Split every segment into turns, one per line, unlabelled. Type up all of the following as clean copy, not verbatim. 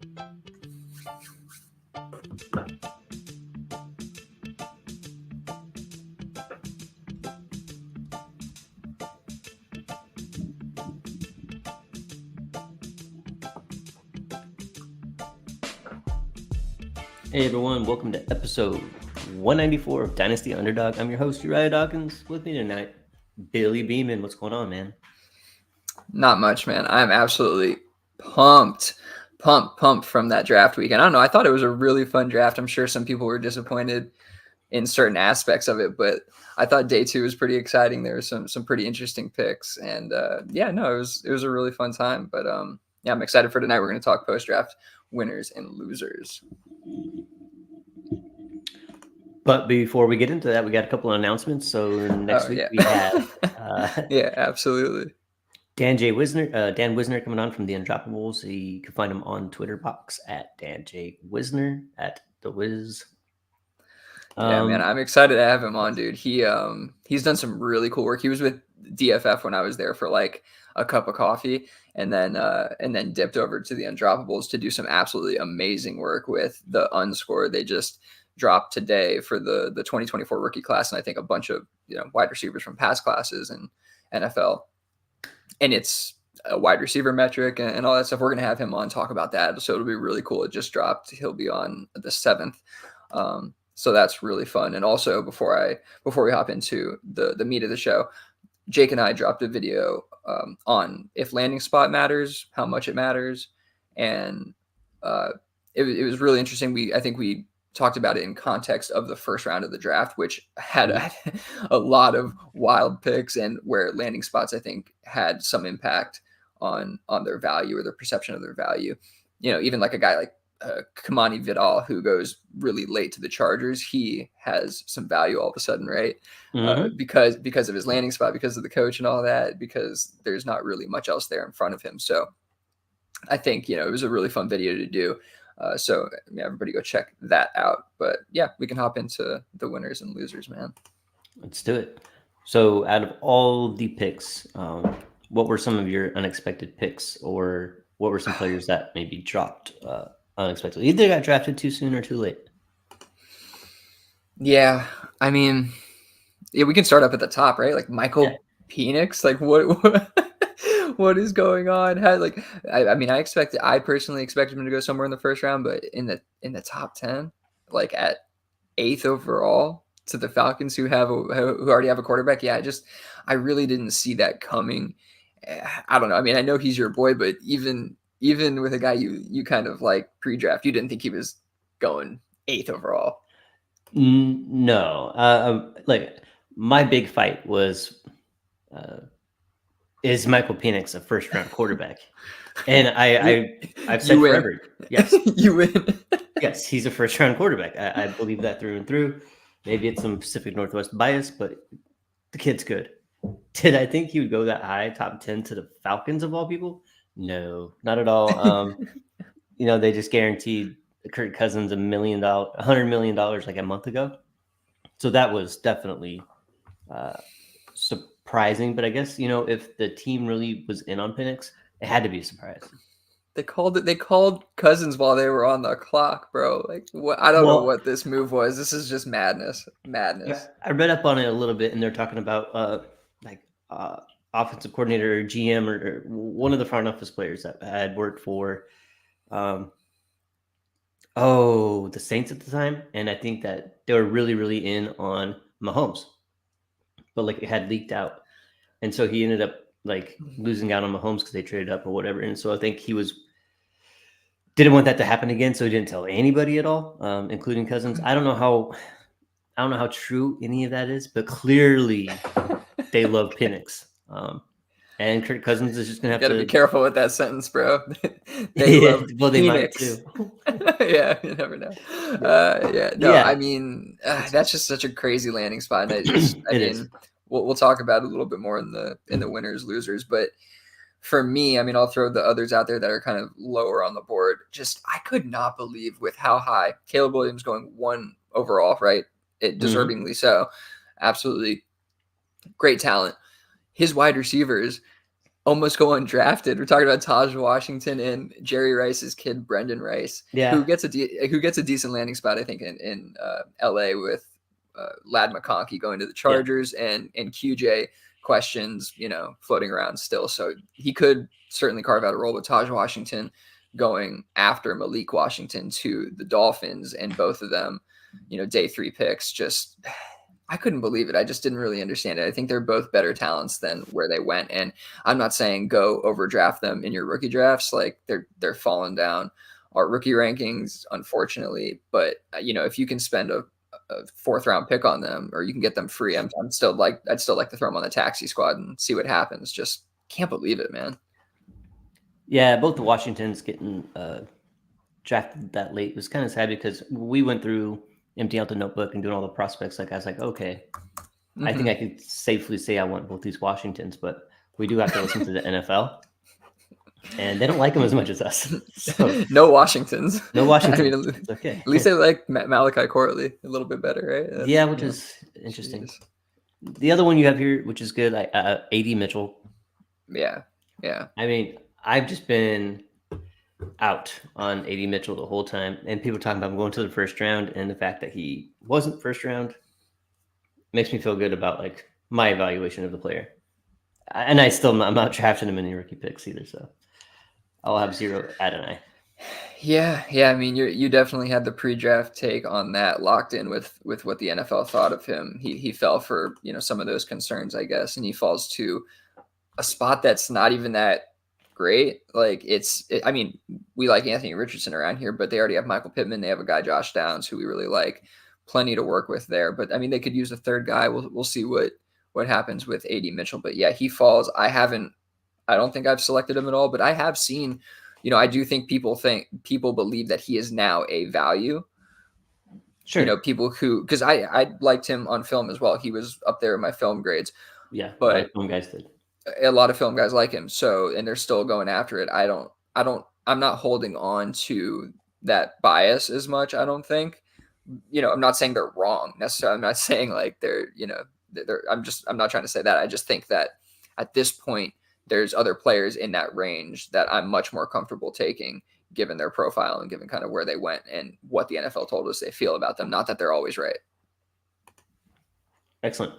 Hey everyone, welcome to episode 194 of Dynasty Underdog. I'm your host, Uriah Dawkins. With me tonight, Billy Beeman. What's going on, man?
Not much, man. I'm absolutely pumped from that draft weekend. I don't know. I thought it was a really fun draft. I'm sure some people were disappointed in certain aspects of it, but I thought day two was pretty exciting. There were some pretty interesting picks, and it was a really fun time. But I'm excited for tonight. We're going to talk post draft winners and losers.
But before we get into that, we got a couple of announcements. So next week we have
yeah, absolutely.
Dan Wisner coming on from the Undroppables. You can find him on Twitter box at Dan J Wisner at the Wiz.
Yeah, man, I'm excited to have him on, dude. He's done some really cool work. He was with DFF when I was there for like a cup of coffee, and then dipped over to the Undroppables to do some absolutely amazing work with the Unscore. They just dropped today for the 2024 rookie class, and I think a bunch of wide receivers from past classes and NFL, and it's a wide receiver metric and all that stuff. We're gonna have him on talk about that, so it'll be really cool. It just dropped. He'll be on the 7th. So that's really fun. And also before we hop into the meat of the show, Jake and I dropped a video on if landing spot matters, how much it matters, and it was really interesting. I think we talked about it in context of the first round of the draft, which had a lot of wild picks, and where landing spots I think had some impact on their value or their perception of their value. Even like a guy like Kamani Vidal, who goes really late to the Chargers, he has some value all of a sudden, right?
Mm-hmm.
Because of his landing spot, because of the coach and all that, because there's not really much else there in front of him. So I think, it was a really fun video to do. So everybody go check that out. But yeah, we can hop into the winners and losers, man.
Let's do it. So out of all the picks, what were some of your unexpected picks, or what were some players that maybe dropped unexpectedly? Either got drafted too soon or too late.
Yeah, I mean, we can start up at the top, right? Like Michael Penix. Like what is going on? I personally expected him to go somewhere in the first round, but in the top 10, like at 8th overall to the Falcons, who already have a quarterback. Yeah, I really didn't see that coming. I don't know. I mean, I know he's your boy, but even with a guy you kind of like pre-draft, you didn't think he was going 8th overall.
No. Like my big fight was, is Michael Penix a first round quarterback? And I've said forever, yes,
you win.
Yes, he's a first round quarterback. I believe that through and through. Maybe it's some Pacific Northwest bias, but the kid's good. Did I think he would go that high, top 10 to the Falcons of all people? No, not at all. They just guaranteed Kirk Cousins $100 million like a month ago. So that was definitely surprising. But I guess, if the team really was in on Penix, it had to be a surprise.
They called Cousins while they were on the clock, bro. Like, what? I don't know what this move was. This is just madness.
I read up on it a little bit, and they're talking about offensive coordinator or GM or one of the front office players that had worked for the Saints at the time, and I think that they were really, really in on Mahomes, but like it had leaked out, and so he ended up like losing out on Mahomes because they traded up or whatever, and so I think he didn't want that to happen again, so he didn't tell anybody at all, including Cousins. I don't know how true any of that is, but clearly they love Penix. And Kirk Cousins is just gonna have to
be careful with that sentence, bro.
They love they might too.
Yeah, you never know. I mean, that's just such a crazy landing spot. We'll talk about it a little bit more in the winners losers, but for me, I mean, I'll throw the others out there that are kind of lower on the board. I could not believe with how high Caleb Williams going 1 overall, right? It deservingly so. Absolutely great talent. His wide receivers almost go undrafted. We're talking about Taj Washington and Jerry Rice's kid, Brendan Rice, who gets a decent landing spot, I think, in LA with Lad McConkey going to the Chargers and QJ questions, floating around still. So he could certainly carve out a role with Taj Washington going after Malik Washington to the Dolphins, and both of them, day 3 picks. Just, I couldn't believe it. I just didn't really understand it. I think they're both better talents than where they went. And I'm not saying go overdraft them in your rookie drafts. Like they're falling down our rookie rankings, unfortunately. But if you can spend a 4th round pick on them, or you can get them free, I'd still like to throw them on the taxi squad and see what happens. Just can't believe it, man.
Yeah, both the Washingtons getting drafted that late was kind of sad, because we went through emptying out the notebook and doing all the prospects. Like, I was like, okay, I think I could safely say I want both these Washingtons, but we do have to listen to the NFL, and they don't like them as much as us. So,
no Washingtons.
No Washingtons.
I mean,
it's okay.
At least they like Malachi Cortley a little bit better, right?
Yeah, which is interesting. Geez. The other one you have here, which is good, AD Mitchell.
Yeah.
I mean, I've just been out on AD Mitchell the whole time, and people talking about him going to the 1st round, and the fact that he wasn't 1st round makes me feel good about like my evaluation of the player. And I'm not drafting him in any rookie picks either, so I'll have 0 Adonai.
Yeah. I mean, you definitely had the pre-draft take on that locked in with what the NFL thought of him. He fell for some of those concerns, I guess, and he falls to a spot that's not even that great. Like I mean, we like Anthony Richardson around here, but they already have Michael Pittman. They have a guy, Josh Downs, who we really like. Plenty to work with there. But I mean, they could use a 3rd guy. We'll see what happens with AD Mitchell. But yeah, he falls. I don't think I've selected him at all, but I have seen, I do think people believe that he is now a value.
Sure.
People because I liked him on film as well. He was up there in my film grades.
Yeah,
but
film guys did.
A lot of film guys like him. So, and they're still going after it. I'm not holding on to that bias as much. I don't think, I'm not saying they're wrong necessarily. I'm not saying like they're, I'm not trying to say that. I just think that at this point, there's other players in that range that I'm much more comfortable taking, given their profile and given kind of where they went and what the NFL told us they feel about them. Not that they're always right.
Excellent.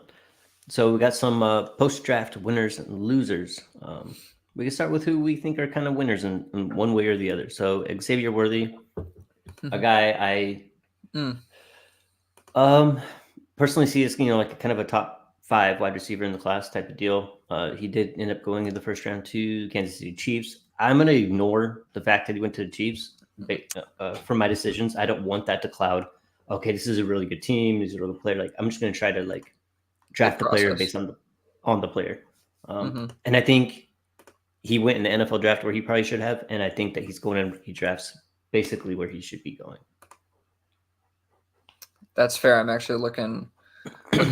So we got some post-draft winners and losers. We can start with who we think are kind of winners in one way or the other. So Xavier Worthy, a guy I personally see as like kind of a top 5 wide receiver in the class type of deal. He did end up going in the 1st round to Kansas City Chiefs. I'm going to ignore the fact that he went to the Chiefs for my decisions. I don't want that to cloud. Okay, this is a really good team. He's a really good player. Like, I'm just going to try to like draft the player based on the player. And I think he went in the NFL draft where he probably should have, and I think that he's going in rookie drafts basically where he should be going.
That's fair. I'm actually looking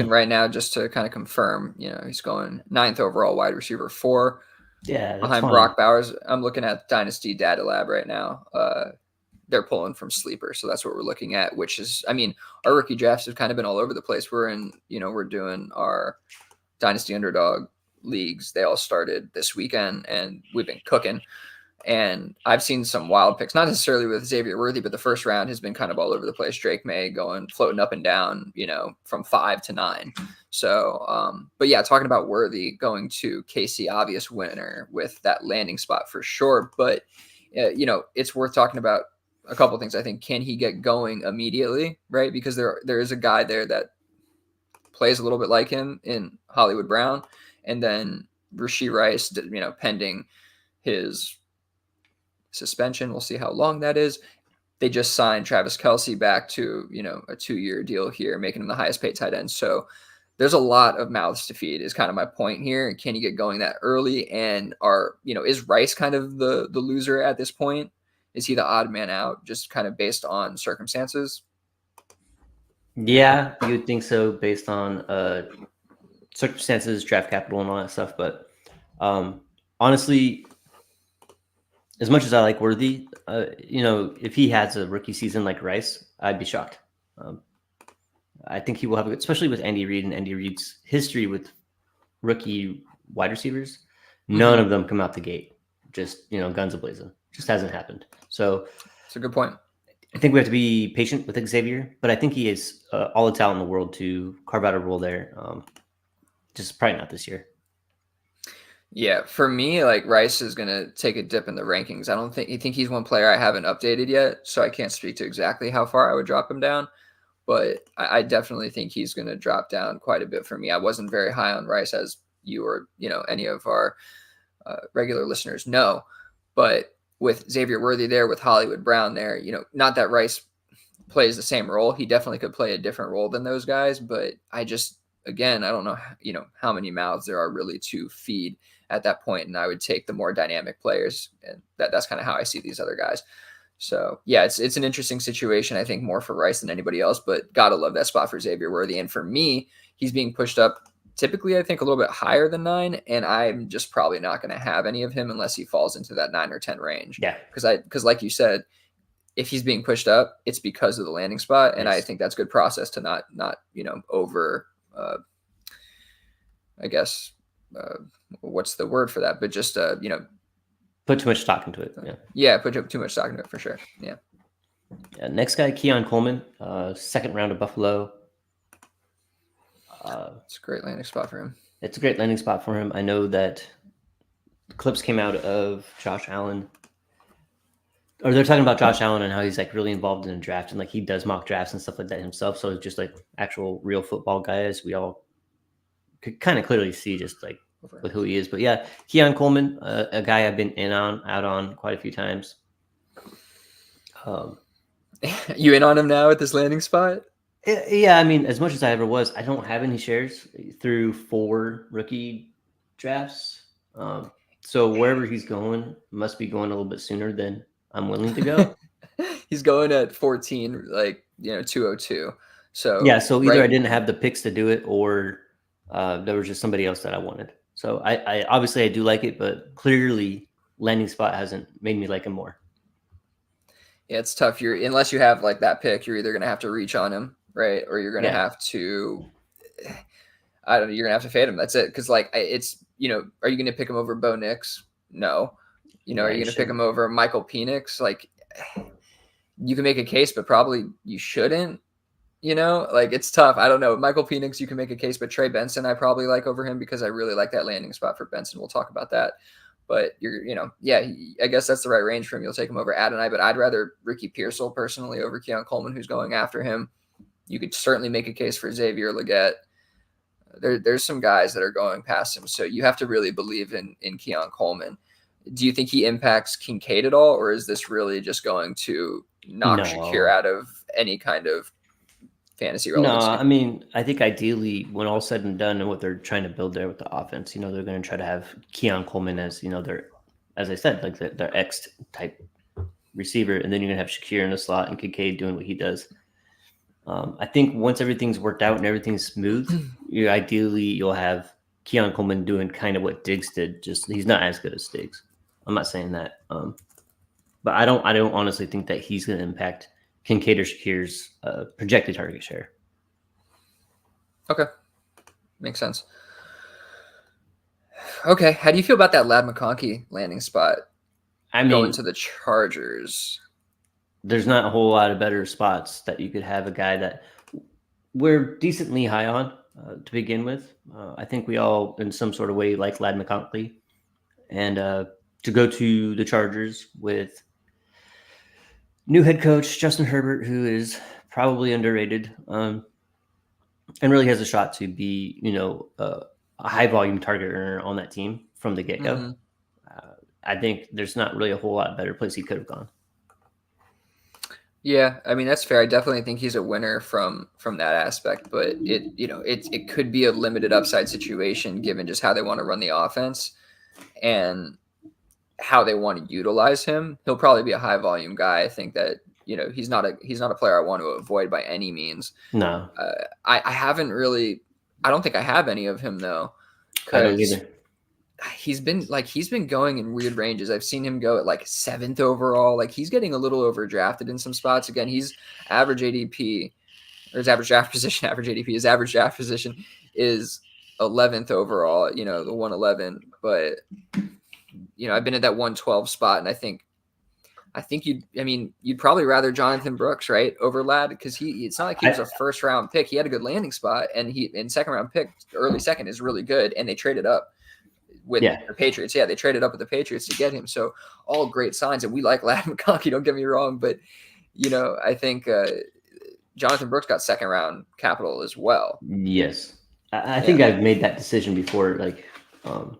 right now just to kind of confirm. He's going 9th overall wide receiver 4.
Yeah,
behind Brock Bowers. I'm looking at Dynasty Data Lab right now. They're pulling from Sleeper, so that's what we're looking at. Which is, I mean, our rookie drafts have kind of been all over the place. We're doing our Dynasty Underdog leagues. They all started this weekend, and we've been cooking. And I've seen some wild picks, not necessarily with Xavier Worthy, but the 1st round has been kind of all over the place. Drake May floating up and down, from 5 to 9. So, but yeah, talking about Worthy going to KC, obvious winner with that landing spot for sure. But, it's worth talking about a couple of things. I think, can he get going immediately, right? Because there is a guy there that plays a little bit like him in Hollywood Brown. And then Rashee Rice, pending his suspension. We'll see how long that is. They just signed Travis Kelce back to, a 2-year deal here, making him the highest paid tight end. So there's a lot of mouths to feed is kind of my point here. Can you get going that early? And is Rice kind of the loser at this point? Is he the odd man out just kind of based on circumstances?
Yeah, you would think so based on circumstances, draft capital, and all that stuff. But honestly, as much as I like Worthy, if he has a rookie season like Rice, I'd be shocked. I think he will have, especially with Andy Reid and Andy Reid's history with rookie wide receivers, none of them come out the gate, just, guns a-blazing. Just hasn't happened. So
it's a good point.
I think we have to be patient with Xavier, but I think he has all the talent in the world to carve out a role there. Just probably not this year.
Yeah, for me, like Rice is gonna take a dip in the rankings. I don't think he's one player I haven't updated yet, so I can't speak to exactly how far I would drop him down. But I definitely think he's gonna drop down quite a bit for me. I wasn't very high on Rice, as you or any of our regular listeners know, but with Xavier Worthy there, with Hollywood Brown there, not that Rice plays the same role. He definitely could play a different role than those guys, but I don't know, how many mouths there are really to feed at that point, and I would take the more dynamic players, and that's kind of how I see these other guys. So yeah, it's an interesting situation, I think, more for Rice than anybody else, but gotta love that spot for Xavier Worthy. And for me, he's being pushed up typically, I think, a little bit higher than 9, and I'm just probably not going to have any of him unless he falls into that 9 or 10 range.
Yeah,
because like you said, if he's being pushed up, it's because of the landing spot, and yes. I think that's good process to not over. I guess what's the word for that? But just
put too much stock into it.
Yeah, put too much stock into it for sure. Yeah.
Next guy, Keon Coleman, second round of Buffalo.
It's a great landing spot for him.
It's a great landing spot for him. I know that clips came out of Josh Allen, or they're talking about Josh Allen and how he's like really involved in the draft, and like he does mock drafts and stuff like that himself. So it's just like actual real football guy, as we all could kind of clearly see just like with who he is. But yeah, Keon Coleman, a guy I've been out on quite a few times.
You in on him now at this landing spot?
Yeah, I mean, as much as I ever was, I don't have any shares through 4 rookie drafts. So wherever he's going, must be going a little bit sooner than I'm willing to go.
He's going at 14, 202. So
yeah, so either I didn't have the picks to do it, or there was just somebody else that I wanted. So I obviously I do like it, but clearly landing spot hasn't made me like him more.
Yeah, it's tough. Unless you have like that pick, you're either gonna have to reach on him, right, or you're gonna have to. I don't know. You're gonna have to fade him. That's it. Because it's are you gonna pick him over Bo Nix? No. Are you gonna pick him over Michael Penix? Like, you can make a case, but probably you shouldn't. It's tough. I don't know. Michael Penix, you can make a case, but Trey Benson, I probably like over him because I really like that landing spot for Benson. We'll talk about that. But I guess that's the right range for him. You'll take him over Adonai, but I'd rather Ricky Pearsall personally over Keon Coleman, who's going after him. You could certainly make a case for Xavier Legette. There's some guys that are going past him, so you have to really believe in Keon Coleman. Do you think he impacts Kincaid at all, or is this really just going to knock Shakir out of any kind of fantasy relevancy?
No, I mean, I think ideally, when all said and done, and what they're trying to build there with the offense, they're going to try to have Keon Coleman as their, as I said, like their X type receiver, and then you're going to have Shakir in the slot and Kincaid doing what he does. I think once everything's worked out and everything's smooth, you'll have Keon Coleman doing kind of what Diggs did. Just he's not as good as Diggs. I'm not saying that, but I don't honestly think that he's going to impact Kincaid or Shakir's projected target share.
Okay, makes sense. Okay, how do you feel about that Ladd McConkey landing spot? Going to the Chargers.
There's not a whole lot of better spots that you could have a guy that we're decently high on to begin with. I think we all, in some sort of way, like Ladd McConkey. And to go to the Chargers with new head coach Justin Herbert, who is probably underrated and really has a shot to be, a high volume target earner on that team from the get-go. Mm-hmm. I think there's not really a whole lot better place he could have gone.
Yeah, I mean, that's fair. I definitely think he's a winner from that aspect, but it could be a limited upside situation given just how they want to run the offense and how they want to utilize him. He'll probably be a high volume guy. I think that, he's not a player I want to avoid by any means.
No.
I don't think I have any of him though.
I don't either.
He's been going in weird ranges. I've seen him go at 7th overall. He's getting a little overdrafted in some spots. Again, he's average ADP, or his average draft position, average ADP, his average draft position is 11th overall, the 111, but I've been at that 112 spot, and I think you'd probably rather Jonathan Brooks, right, over Ladd, because it's not like he was a first round pick. He had a good landing spot, and second round pick, early second is really good, and they traded up with the Patriots. Yeah, they traded up with the Patriots to get him. So all great signs, and we like Ladd McConkey, don't get me wrong, but I think Jonathan Brooks got second round capital as well.
Yes. I think I've made that decision before, like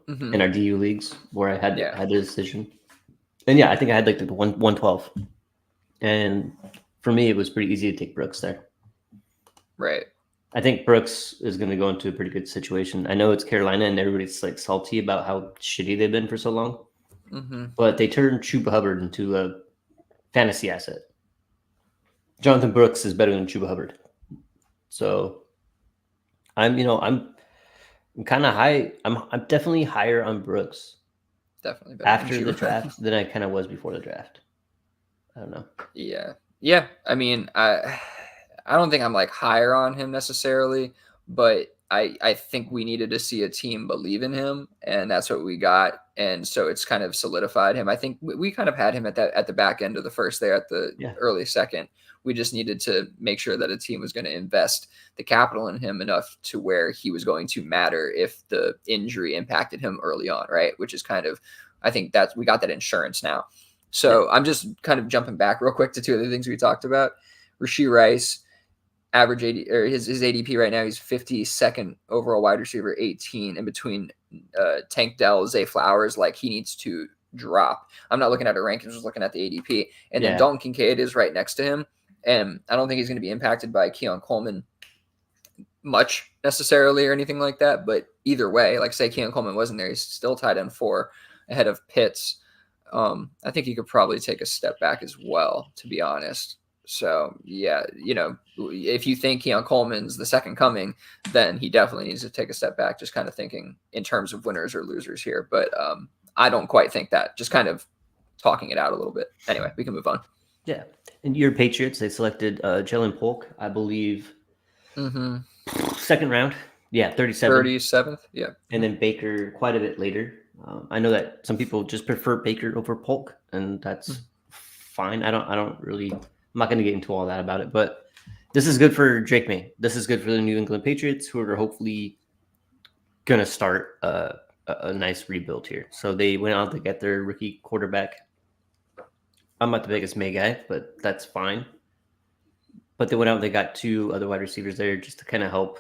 in our DU leagues where I had a decision. And I think I had like the 112. And for me, it was pretty easy to take Brooks there.
Right.
I think Brooks is going to go into a pretty good situation. I know it's Carolina and everybody's like salty about how shitty they've been for so long. But they turned Chuba Hubbard into a fantasy asset. Jonathan Brooks is better than Chuba Hubbard. So I'm kind of high. I'm definitely higher on Brooks.
Definitely better
after the draft than I kind of was before the draft. I don't know.
Yeah. I mean, I don't think I'm like higher on him necessarily, but I think we needed to see a team believe in him, and that's what we got. And so it's kind of solidified him. I think we kind of had him at the back end of the first there at the early second. We just needed to make sure that a team was going to invest the capital in him enough to where he was going to matter if the injury impacted him early on, right? Which is kind of, I think we got that insurance now. So I'm just kind of jumping back real quick to two other things we talked about. Rashee Rice, average his ADP right now, he's 52nd overall wide receiver, 18, in between Tank Dell, Zay Flowers. Like, he needs to drop. I'm not looking at a rankings, I'm just looking at the ADP. And then Dalton Kincaid is right next to him. And I don't think he's going to be impacted by Keon Coleman much necessarily or anything like that. But either way, like say Keon Coleman wasn't there, he's still tied in 4 ahead of Pitts. I think he could probably take a step back as well, to be honest. So, if you think Keon Coleman's the second coming, then he definitely needs to take a step back, just kind of thinking in terms of winners or losers here. But I don't quite think that, just kind of talking it out a little bit. Anyway, we can move on.
Yeah. And your Patriots, they selected Jalen Polk, I believe, second round. Yeah,
37th. Yeah.
And then Baker quite a bit later. I know that some people just prefer Baker over Polk, and that's fine. I'm not going to get into all that about it, but this is good for Drake May. This is good for the New England Patriots, who are hopefully going to start a nice rebuild here. So they went out to get their rookie quarterback. I'm not the biggest May guy, but that's fine. But they went out and they got 2 other wide receivers there just to kind of help.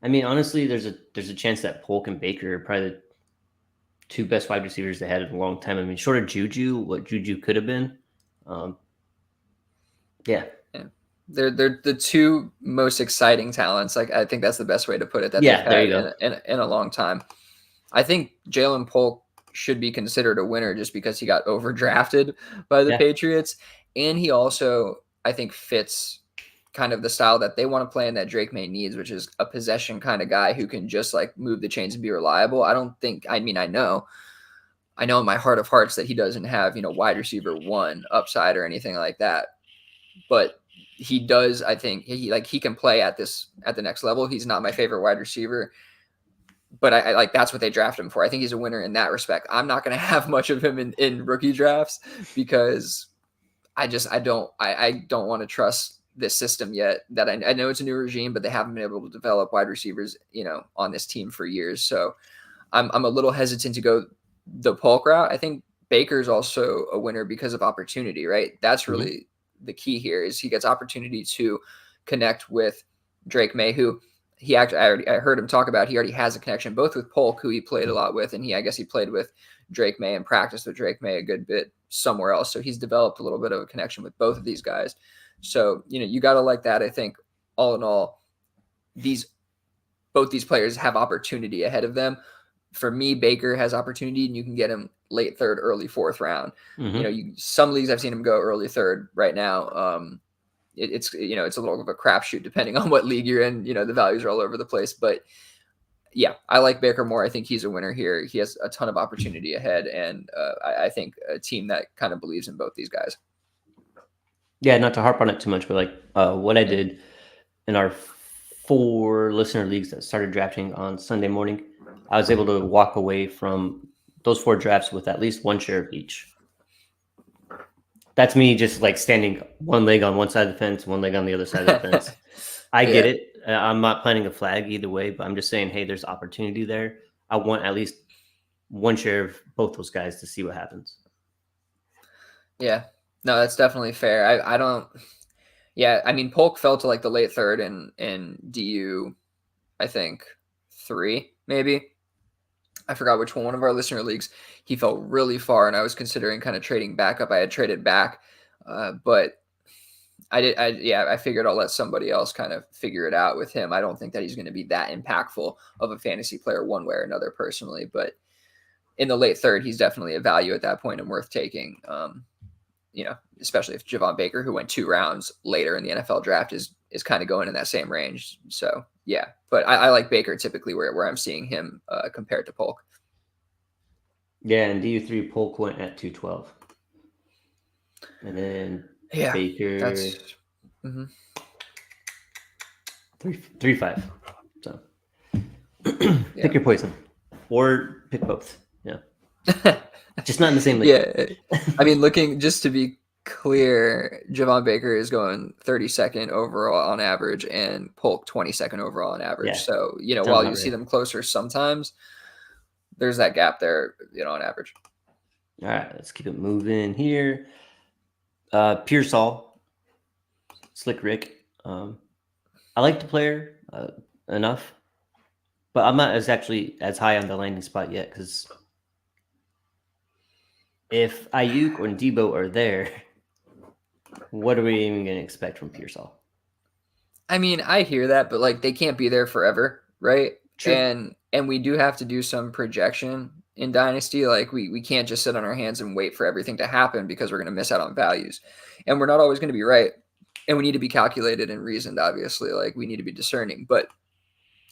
I mean, honestly, there's a chance that Polk and Baker are probably the 2 best wide receivers they had in a long time. I mean, short of Juju, what Juju could have been.
They're the 2 most exciting talents. Like, I think that's the best way to put it. That
they've had
in a long time. I think Jalen Polk should be considered a winner just because he got overdrafted by the Patriots, and he also, I think, fits kind of the style that they want to play and that Drake May needs, which is a possession kind of guy who can just like move the chains and be reliable. I know in my heart of hearts that he doesn't have, wide receiver 1 upside or anything like that, but he does. I think he can play at the next level. He's not my favorite wide receiver, but I like, that's what they drafted him for. I think he's a winner in that respect. I'm not going to have much of him in rookie drafts because I don't want to trust this system yet. That I know it's a new regime, but they haven't been able to develop wide receivers, on this team for years. So I'm a little hesitant to go the Polk route. I think Baker's also a winner because of opportunity, right? That's really the key here, is he gets opportunity to connect with Drake May, who I heard him talk about. He already has a connection both with Polk, who he played a lot with, and I guess he played with Drake May and practiced with Drake May a good bit somewhere else. So he's developed a little bit of a connection with both of these guys. So, you got to like that. I think all in all, both these players have opportunity ahead of them. For me, Baker has opportunity, and you can get him late 3rd, early 4th round. Some leagues I've seen him go early 3rd right now. It's a little of a crapshoot depending on what league you're in. The values are all over the place, but yeah, I like Baker more. I think he's a winner here. He has a ton of opportunity ahead, and I think a team that kind of believes in both these guys.
Yeah, not to harp on it too much, but like what I did in our 4 listener leagues that started drafting on Sunday morning, I was able to walk away from those 4 drafts with at least 1 share of each. That's me just like standing one leg on one side of the fence, one leg on the other side of the fence. I get it. I'm not planting a flag either way, but I'm just saying, hey, there's opportunity there. I want at least 1 share of both those guys to see what happens.
Yeah, no, that's definitely fair. I don't. Yeah, I mean, Polk fell to like the late third in DU, I think 3 maybe. I forgot which one. One of our listener leagues, he fell really far, and I was considering kind of trading back up. I had traded back, but I figured I'll let somebody else kind of figure it out with him. I don't think that he's going to be that impactful of a fantasy player one way or another personally, but in the late third, he's definitely a value at that point and worth taking. Especially if Javon Baker, who went 2 rounds later in the NFL draft, is kind of going in that same range. So yeah, but I like Baker typically where I'm seeing him compared to Polk.
Yeah, and DU3 Polk went at 212. And then Baker
that's
3.5. So pick your poison. Or pick both. Yeah. Just not in the same league.
Yeah. I mean, looking just to be clear, Javon Baker is going 32nd overall on average and Polk 22nd overall on average.
Yeah.
So, while you see them closer sometimes, there's that gap there, on average.
All right, let's keep it moving here. Pearsall, Slick Rick. I like the player enough, but I'm not actually as high on the landing spot yet because if Ayuk or Debo are there, what are we even going to expect from Pearsall?
I mean, I hear that, but like they can't be there forever, right?
True.
And we do have to do some projection in Dynasty. Like we can't just sit on our hands and wait for everything to happen because we're going to miss out on values. And we're not always going to be right. And we need to be calculated and reasoned, obviously. Like we need to be discerning. But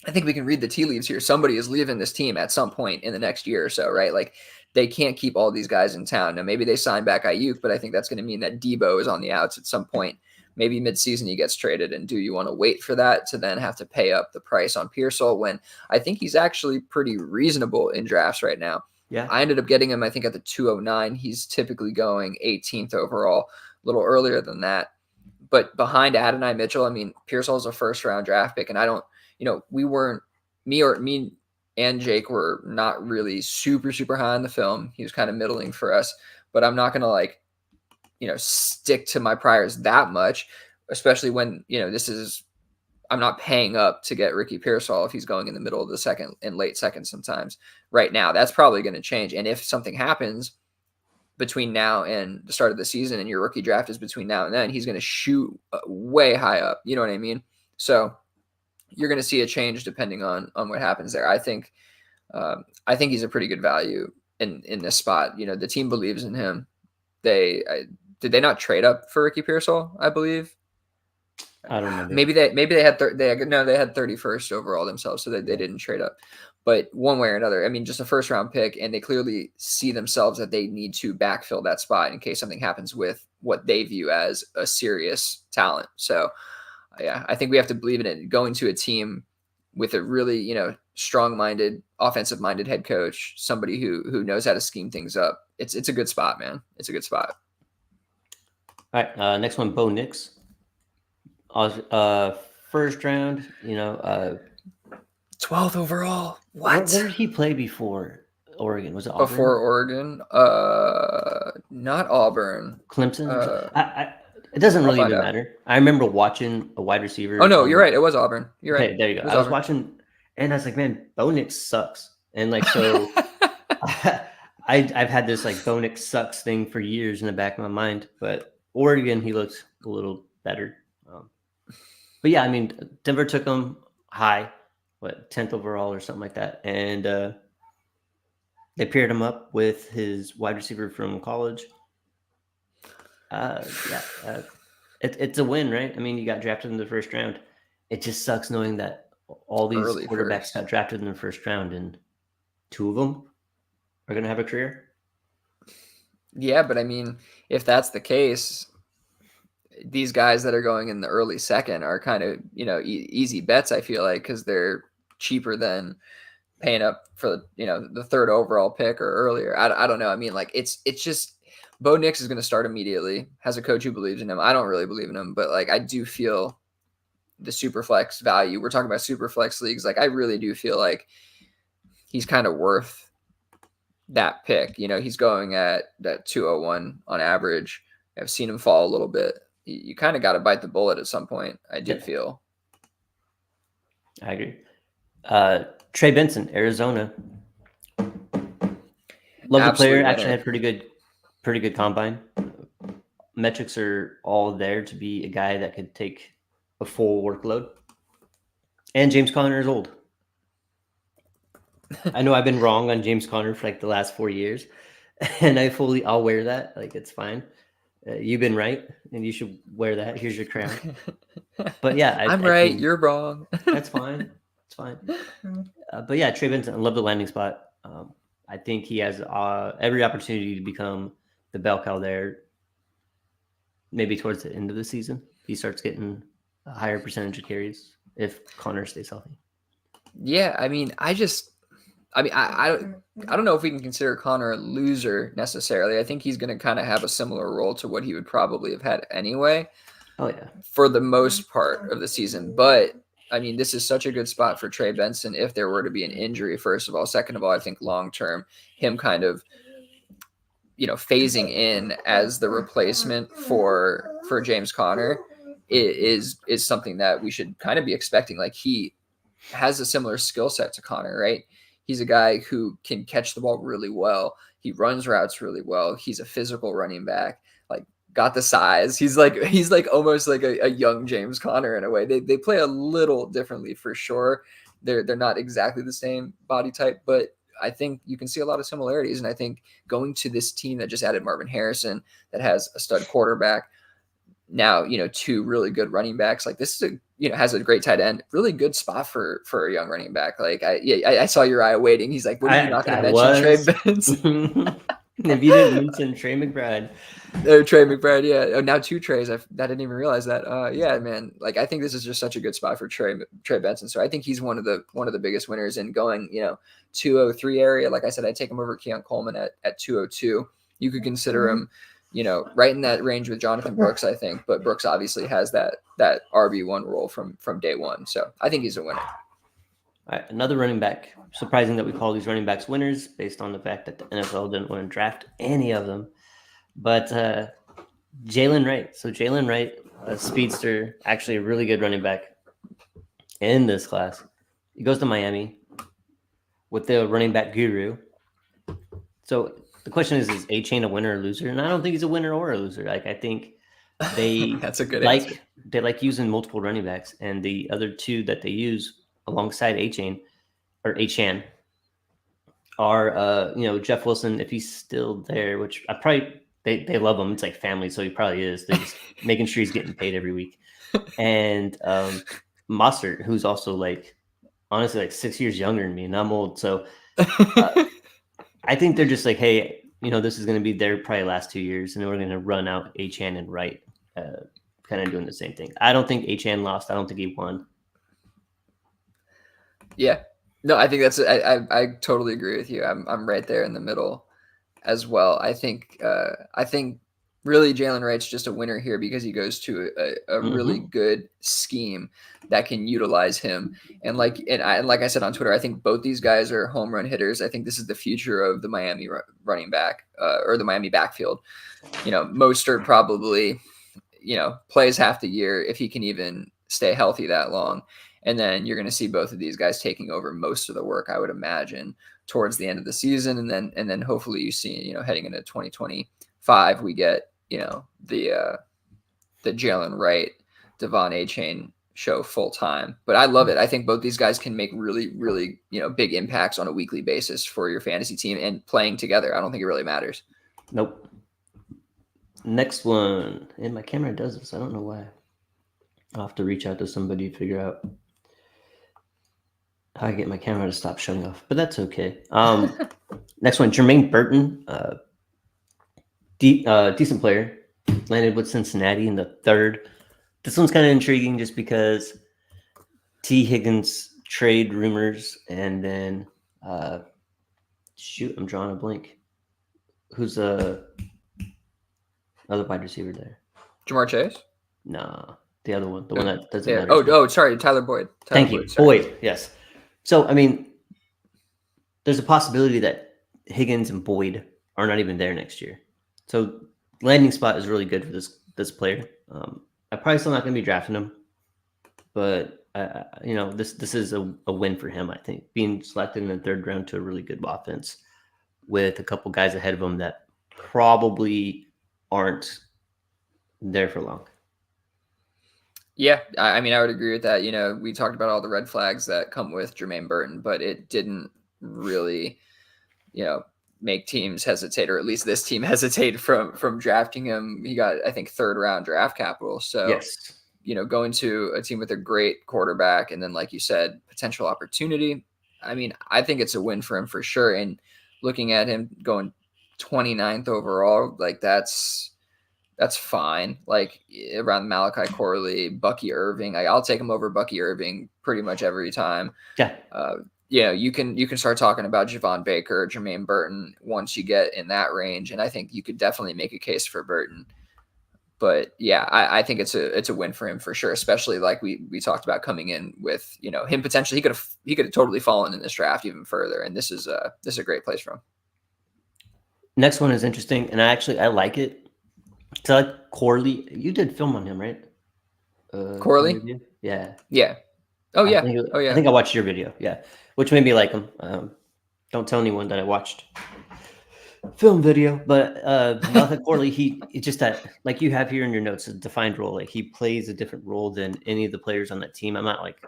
I think we can read the tea leaves here. Somebody is leaving this team at some point in the next year or so, right? Like they can't keep all these guys in town. Now, maybe they sign back Ayuk, but I think that's going to mean that Debo is on the outs at some point. Maybe midseason he gets traded. And do you want to wait for that to then have to pay up the price on Pearsall when I think he's actually pretty reasonable in drafts right now?
Yeah.
I ended up getting him, I think, at the 209. He's typically going 18th overall, a little earlier than that. But behind Adonai Mitchell, I mean, Pearsall is a first-round draft pick, and I don't, we weren't, me and Jake were not really super, super high on the film. He was kind of middling for us, but I'm not going to stick to my priors that much, especially when, I'm not paying up to get Ricky Pearsall if he's going in the middle of the second and late second sometimes right now. That's probably going to change. And if something happens between now and the start of the season and your rookie draft is between now and then, he's going to shoot way high up. You know what I mean? So you're going to see a change depending on what happens there. I think he's a pretty good value in this spot. The team believes in him. Did they not trade up for Ricky Pearsall? I believe.
I don't remember.
Maybe they had 31st overall themselves, so they didn't trade up. But one way or another, I mean, just a first round pick, and they clearly see themselves that they need to backfill that spot in case something happens with what they view as a serious talent. So, yeah, I think we have to believe in it. Going to a team with a really, strong-minded, offensive-minded head coach, somebody who knows how to scheme things up. It's a good spot, man. It's a good spot.
All right, next one, Bo Nix. First round,
12th overall. What?
Where did he play before Oregon? Was it Auburn?
Before Oregon? Not Auburn.
Clemson? It doesn't really even matter. I remember watching a wide receiver.
Oh, no, you're right. It was Auburn. You're right.
Okay, there you go. I was watching, and I was like, man, Bo Nix sucks. And like, so I've had this like Bo Nix sucks thing for years in the back of my mind. But Oregon, he looks a little better. But yeah, I mean, Denver took him high, 10th overall or something like that. And they paired him up with his wide receiver from college. It's a win, right? I mean, you got drafted in the first round. It just sucks knowing that all these quarterbacks got drafted in the first round and 2 of them are going to have a career.
Yeah, but I mean, if that's the case, these guys that are going in the early second are kind of, easy bets, I feel like, because they're cheaper than paying up for, the third overall pick or earlier. I don't know. I mean, like, it's just Bo Nix is going to start immediately, has a coach who believes in him. I don't really believe in him, but like, I do feel the super flex value. We're talking about super flex leagues. Like, I really do feel like he's kind of worth that pick. He's going at that 201 on average. I've seen him fall a little bit. You kind of got to bite the bullet at some point, I do feel.
I agree. Trey Benson, Arizona. Love the player. Actually had pretty good combine. Metrics are all there to be a guy that could take a full workload. And James Conner is old. I know I've been wrong on James Conner for like the last 4 years, and I'll wear that. Like, it's fine. You've been right, and you should wear that. Here's your crown. But yeah,
I'm right. You're wrong.
That's fine. It's fine. But yeah, Trey Benson, I love the landing spot. I think he has every opportunity to become the bell cow there. Maybe towards the end of the season, he starts getting a higher percentage of carries if Connor stays healthy.
Yeah, I mean, I don't know if we can consider Connor a loser necessarily. I think he's going to kind of have a similar role to what he would probably have had anyway.
Oh yeah,
for the most part of the season. But I mean, this is such a good spot for Trey Benson if there were to be an injury. First of all, second of all, I think long term, him kind of phasing in as the replacement for James Conner is something that we should kind of be expecting. Like, he has a similar skill set to Conner, right? He's a guy who can catch the ball really well. He runs routes really well. He's a physical running back, like, got the size. He's like almost like a young James Conner in a way. They play a little differently for sure. They're not exactly the same body type, but I think you can see a lot of similarities. And I think going to this team that just added Marvin Harrison, that has a stud quarterback, now, two really good running backs, like, this is has a great tight end, really good spot for a young running back. Like, I saw Uriah waiting. He's like, what are you not going to mention Trey Benson?
If you didn't mention Trey McBride.
Trey McBride, yeah. Oh, now 2 Treys. I didn't even realize that. Yeah, man. Like, I think this is just such a good spot for Trey Benson. So I think he's one of the biggest winners in going, 203 area. Like I said, I take him over Keon Coleman at 202. You could consider him, right in that range with Jonathan Brooks, I think. But Brooks obviously has that RB1 role from day one. So I think he's a winner.
All right, another running back. Surprising that we call these running backs winners based on the fact that the NFL didn't want to draft any of them. But Jalen Wright. So Jalen Wright, a speedster, actually a really good running back in this class. He goes to Miami with the running back guru. So the question is A-Chain a winner or loser? And I don't think he's a winner or a loser. Like, I think they
that's a good answer.
They like using multiple running backs, and the other two that they use alongside A-Chain or A-Chan are Jeff Wilson, if he's still there, which I probably they love him. It's like family, so he probably is. They're just making sure he's getting paid every week. And Mostert, who's also honestly 6 years younger than me, and I'm old, so I think they're just like, hey, this is going to be their probably last 2 years, and then we're going to run out A-Chan and Wright, kind of doing the same thing. I don't think A-Chan lost. I don't think he won.
Yeah, no, I think I totally agree with you. I'm right there in the middle as well. I think really Jalen Wright's just a winner here because he goes to a really good scheme that can utilize him. And like I said on Twitter, I think both these guys are home run hitters. I think this is the future of the Miami running back or the Miami backfield. Mostert probably, plays half the year if he can even stay healthy that long. And then you're going to see both of these guys taking over most of the work, I would imagine, towards the end of the season. And then hopefully you see, heading into 2025, we get, the Jalen Wright, Devon A-Chain show full time. But I love it. I think both these guys can make really, really, big impacts on a weekly basis for your fantasy team and playing together. I don't think it really matters.
Nope. Next one. And my camera does this. I don't know why. I'll have to reach out to somebody to figure out how I get my camera to stop shutting off, but that's okay. Next one, Jermaine Burton, decent player. landed with Cincinnati in the 3rd. This one's kind of intriguing just because T. Higgins trade rumors, and then shoot, I'm drawing a blank. Who's the other wide receiver there?
Jamar Chase?
Nah, the other one, the one that doesn't
Yeah.
matter.
Oh, sorry, Tyler Boyd.
Thank you, Boyd. Yes. So I mean, there's a possibility that Higgins and Boyd are not even there next year. So landing spot is really good for this player. I'm probably still not going to be drafting him, but this is a win for him. I think being selected in the 3rd round to a really good offense with a couple guys ahead of him that probably aren't there for long.
Yeah, I mean, I would agree with that. You know, we talked about all the red flags that come with Jermaine Burton, but it didn't really, make teams hesitate, or at least this team hesitate from drafting him. He got, I think, 3rd round draft capital. So,
yes,
going to a team with a great quarterback and then, like you said, potential opportunity. I mean, I think it's a win for him for sure. And looking at him going 29th overall, like that's fine. Like around Malachi Corley, Bucky Irving, I'll take him over Bucky Irving pretty much every time.
Yeah.
You can start talking about Javon Baker, Jermaine Burton once you get in that range, and I think you could definitely make a case for Burton. But yeah, I think it's a win for him for sure, especially like we talked about coming in with him potentially he could have totally fallen in this draft even further, and this is a great place for him.
Next one is interesting, and I like it. So like Corley, you did film on him, right?
Corley?
Yeah.
Yeah. Oh yeah.
I think I watched your video. Yeah, which made me like him. Don't tell anyone that I watched film video, but Malachi Corley, it's just that like you have here in your notes a defined role. Like he plays a different role than any of the players on that team. I'm not like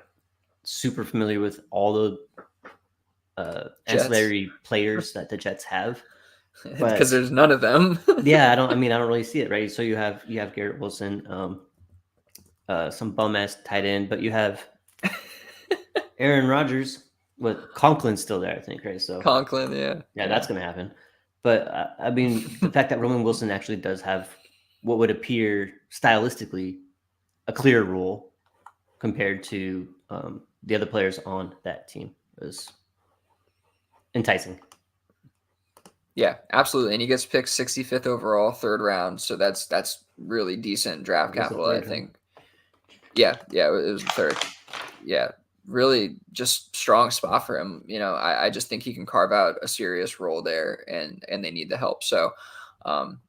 super familiar with all the ancillary players that the Jets have.
Because there's none of them.
Yeah, I don't really see it, right? So you have Garrett Wilson, some bum ass tight end, but you have Aaron Rodgers with Conklin's still there, I think, right? So
Conklin,
yeah, that's gonna happen. But I mean, the fact that Roman Wilson actually does have what would appear stylistically a clear role compared to the other players on that team is enticing.
Yeah, absolutely. And he gets picked 65th overall, 3rd round. So that's really decent draft capital, I think. Yeah, it was the 3rd. Yeah, really just strong spot for him. I just think he can carve out a serious role there, and they need the help. So,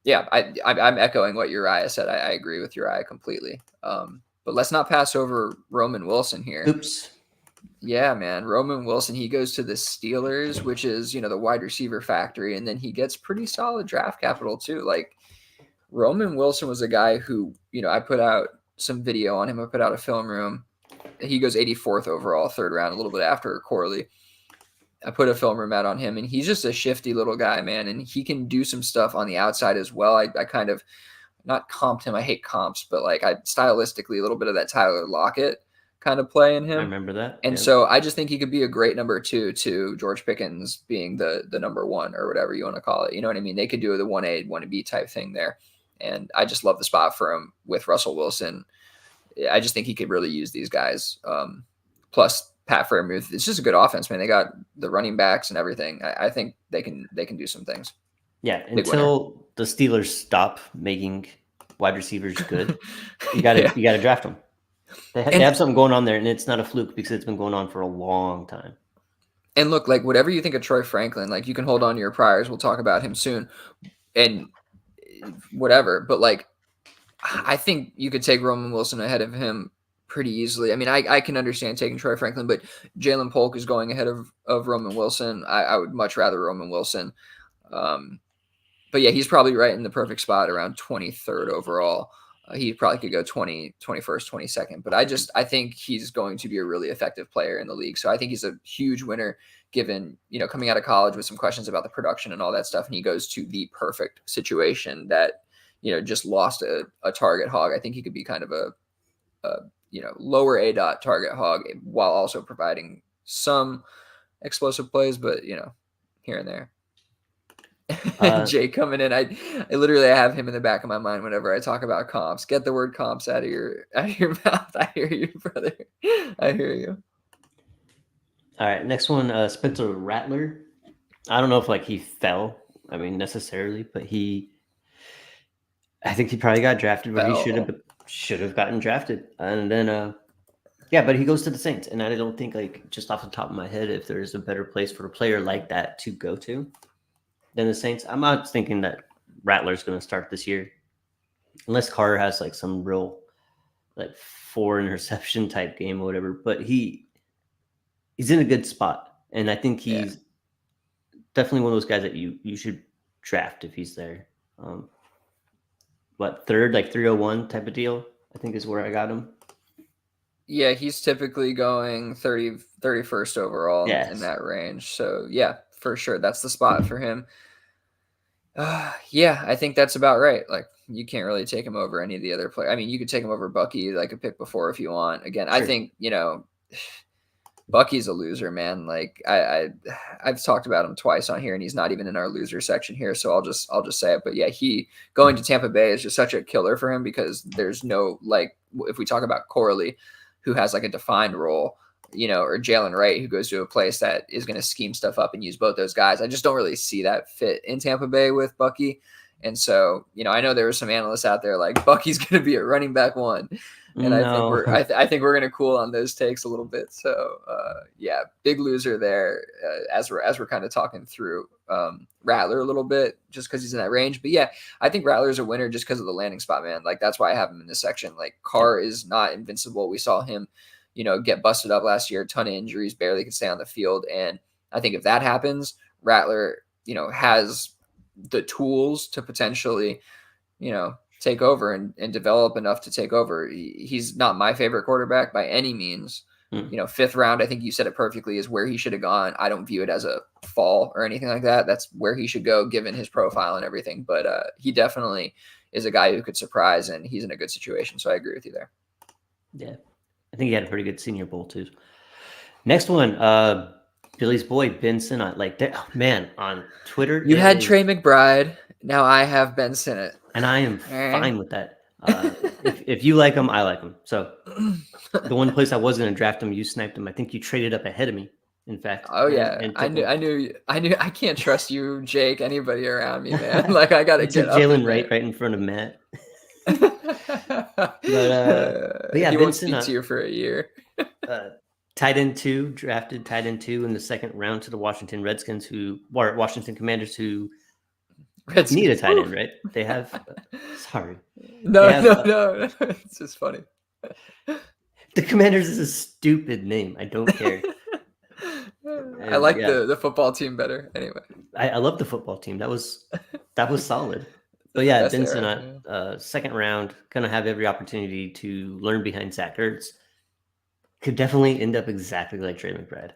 yeah, I'm echoing what Uriah said. I agree with Uriah completely. But let's not pass over Roman Wilson here.
Oops.
Yeah, man. Roman Wilson, he goes to the Steelers, which is, the wide receiver factory, and then he gets pretty solid draft capital too. Like Roman Wilson was a guy who, I put out some video on him. I put out a film room. He goes 84th overall, 3rd round, a little bit after Corley. I put a film room out on him, and he's just a shifty little guy, man. And he can do some stuff on the outside as well. I kind of not comped him. I hate comps, but like I stylistically a little bit of that Tyler Lockett kind of play in him.
I remember that.
And so I just think he could be a great number 2 to George Pickens being the number 1 or whatever you want to call it. You know what I mean? They could do the 1A, 1B type thing there. And I just love the spot for him with Russell Wilson. I just think he could really use these guys. Plus Pat Freiermuth. It's just a good offense, man. They got the running backs and everything. I think they can do some things.
Yeah, until the Steelers stop making wide receivers good, you got to draft them. They have something going on there, and it's not a fluke because it's been going on for a long time.
And look, like whatever you think of Troy Franklin, like you can hold on to your priors. We'll talk about him soon, and whatever. But like, I think you could take Roman Wilson ahead of him pretty easily. I mean, I can understand taking Troy Franklin, but Jalen Polk is going ahead of Roman Wilson. I would much rather Roman Wilson. But yeah, he's probably right in the perfect spot around 23rd overall. He probably could go 20, 21st, 22nd. But I think he's going to be a really effective player in the league. So I think he's a huge winner given, coming out of college with some questions about the production and all that stuff. And he goes to the perfect situation that, just lost a target hog. I think he could be kind of a lower ADOT target hog while also providing some explosive plays, but, here and there. Jay coming in. I literally have him in the back of my mind whenever I talk about comps. Get the word comps out of your mouth. I hear you, brother. I hear you.
All right, next one, Spencer Rattler. I don't know if like he fell, I mean necessarily, but I think he probably got drafted where he should have gotten drafted. And then yeah, but he goes to the Saints, and I don't think like just off the top of my head if there's a better place for a player like that to go to than the Saints. I'm not thinking that Rattler's going to start this year unless Carr has like some real like 4 interception type game or whatever, but he's in a good spot, and I think he's definitely one of those guys that you should draft if he's there. Third, like 301 type of deal, I think is where I got him.
Yeah, he's typically going 31st overall in that range. So yeah, for sure, that's the spot for him. Yeah, I think that's about right. Like, you can't really take him over any of the other players. I mean, you could take him over Bucky, like a pick before if you want. Again, sure. I think, Bucky's a loser, man. Like I've talked about him twice on here, and he's not even in our loser section here. So I'll just say it. But yeah, he going to Tampa Bay is just such a killer for him because there's no, like, if we talk about Corley, who has like a defined role, or Jalen Wright, who goes to a place that is going to scheme stuff up and use both those guys. I just don't really see that fit in Tampa Bay with Bucky. And so, I know there were some analysts out there like Bucky's going to be a running back 1. And no. I think we're going to cool on those takes a little bit. So yeah, big loser there as we're kind of talking through Rattler a little bit just because he's in that range. But yeah, I think Rattler's a winner just because of the landing spot, man. Like, that's why I have him in this section. Like, Carr is not invincible. We saw him, get busted up last year, ton of injuries, barely could stay on the field. And I think if that happens, Rattler, has the tools to potentially, take over and develop enough to take over. He's not my favorite quarterback by any means. 5th round, I think you said it perfectly, is where he should have gone. I don't view it as a fall or anything like that. That's where he should go given his profile and everything. But he definitely is a guy who could surprise, and he's in a good situation. So I agree with you there.
Yeah. I think he had a pretty good Senior Bowl too. Next one, Billy's boy, Ben Sinnott. Like, man, on Twitter.
You had Trey McBride. Now I have Ben Sinnott.
And I am fine with that. If you like him, I like him. So the one place I was going to draft him, you sniped him. I think you traded up ahead of me, in fact.
Oh yeah, and I knew. I can't trust you, Jake, anybody around me, man. Like, I got to get up.
Jalen right in front of Matt. but yeah,
he won't speak to you for a year.
Tight end 2, drafted tight end 2 in the 2nd round to the Washington Commanders, who need a tight end, right? They have. Sorry.
No. It's just funny.
The Commanders is a stupid name. I don't care.
I like the football team better. Anyway,
I love the football team. That was solid. But yeah, Ben Sinnott, 2nd round, gonna have every opportunity to learn behind Zach Ertz. Could definitely end up exactly like Trey McBride.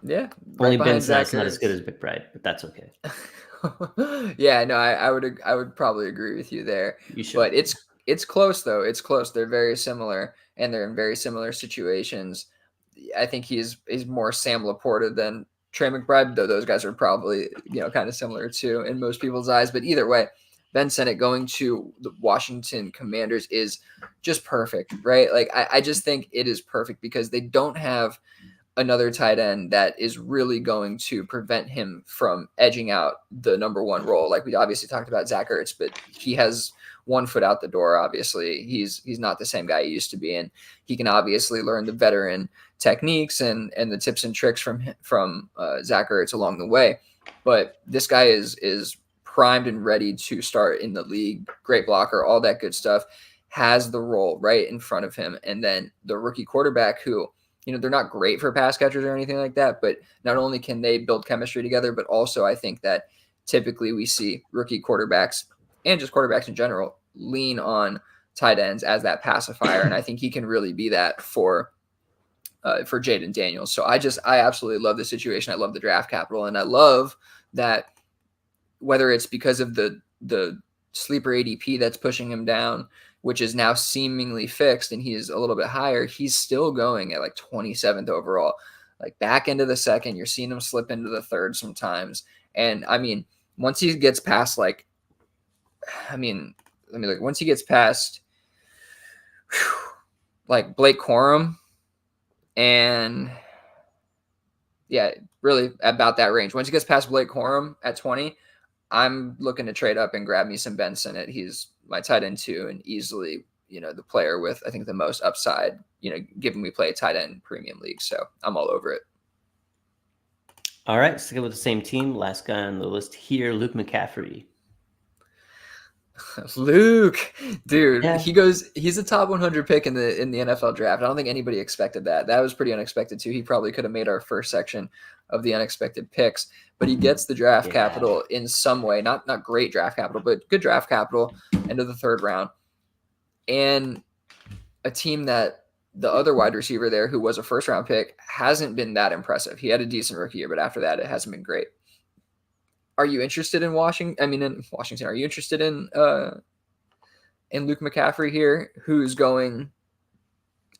Yeah,
only Ben Sinnott's not as good as McBride, but that's okay.
Yeah, no, I would probably agree with you there.
You should.
But it's close though. It's close. They're very similar, and they're in very similar situations. I think he's more Sam Laporta than Trey McBride, though those guys are probably kind of similar too in most people's eyes. But either way, Ben Sinnott going to the Washington Commanders is just perfect, right? Like, I just think it is perfect because they don't have another tight end that is really going to prevent him from edging out the number 1 role. Like, we obviously talked about Zach Ertz, but he has 1 foot out the door. Obviously, he's not the same guy he used to be, and he can obviously learn the veteran techniques and the tips and tricks from Zach Ertz along the way. But this guy is primed and ready to start in the league. Great blocker, all that good stuff. Has the role right in front of him, and then the rookie quarterback who, they're not great for pass catchers or anything like that, but not only can they build chemistry together, but also I think that typically we see rookie quarterbacks and just quarterbacks in general lean on tight ends as that pacifier. And I think he can really be that for Jaden Daniels. So I absolutely love the situation. I love the draft capital, and I love that whether it's because of the sleeper ADP that's pushing him down, which is now seemingly fixed, and he is a little bit higher, he's still going at like 27th overall. Like, back into the 2nd, you're seeing him slip into the 3rd sometimes. And I mean, once he gets past like, once he gets past like Blake Corum and really about that range. Once he gets past Blake Corum at 20, I'm looking to trade up and grab me some Ben Sinnott. He's my tight end 2 and easily, the player with, I think, the most upside, given we play tight end premium league. So I'm all over it.
All right, sticking with the same team. Last guy on the list here, Luke McCaffrey.
Luke, dude,
Yeah.
he's a top 100 pick in the NFL draft. I don't think anybody expected that. That was pretty unexpected too. He probably could have made our first section of the unexpected picks, but he gets the draft capital in some way, not great draft capital, but good draft capital into the 3rd round. And a team that the other wide receiver there, who was a 1st round pick, hasn't been that impressive. He had a decent rookie year, but after that, it hasn't been great. Are you interested in Washington? In Washington, are you interested in Luke McCaffrey here, who's going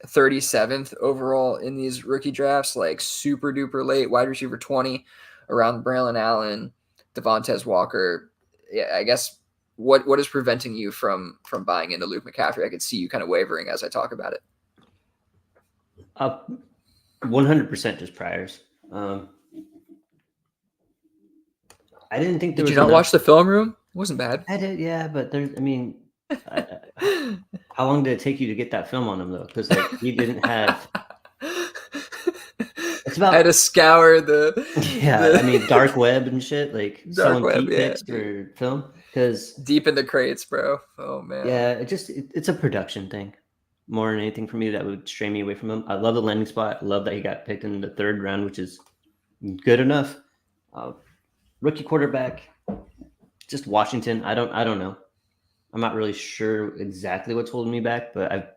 37th overall in these rookie drafts, like super duper late, wide receiver 20, around Braylon Allen, Devontae Walker? Yeah, I guess what is preventing you from buying into Luke McCaffrey? I could see you kind of wavering as I talk about it.
100% just priors. I didn't think there was.
Did you not watch the film room? It wasn't bad.
I did, yeah, but how long did it take you to get that film on him though? Because like he didn't have. It's about.
I had to scour the.
Yeah, dark web and shit, like
dark web,
pics for film. Because
deep in the crates, bro. Oh man.
Yeah, it's a production thing more than anything for me that would stray me away from him. I love the landing spot. I love that he got picked in the 3rd round, which is good enough. Rookie quarterback, just Washington. I don't know. I'm not really sure exactly what's holding me back, but I've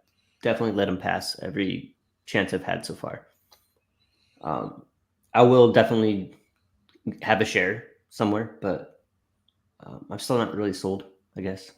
definitely let him pass every chance I've had so far. I will definitely have a share somewhere, but I'm still not really sold, I guess.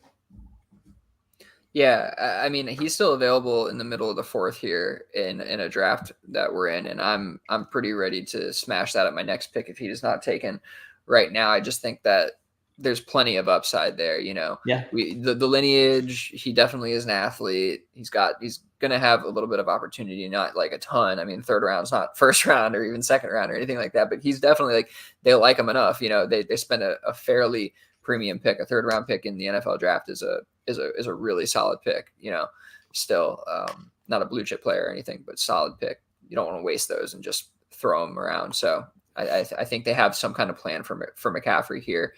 Yeah, he's still available in the middle of the 4th here in a draft that we're in, and I'm pretty ready to smash that at my next pick if he is not taken right now. I just think that there's plenty of upside there.
Yeah.
The lineage, he definitely is an athlete. He's going to have a little bit of opportunity, not like a ton. 3rd round's not 1st round or even 2nd round or anything like that, but he's definitely like, they like him enough. They spend a fairly premium pick. A 3rd round pick in the NFL draft is a really solid pick. Still not a blue chip player or anything, but solid pick. You don't want to waste those and just throw them around. So I think they have some kind of plan for McCaffrey here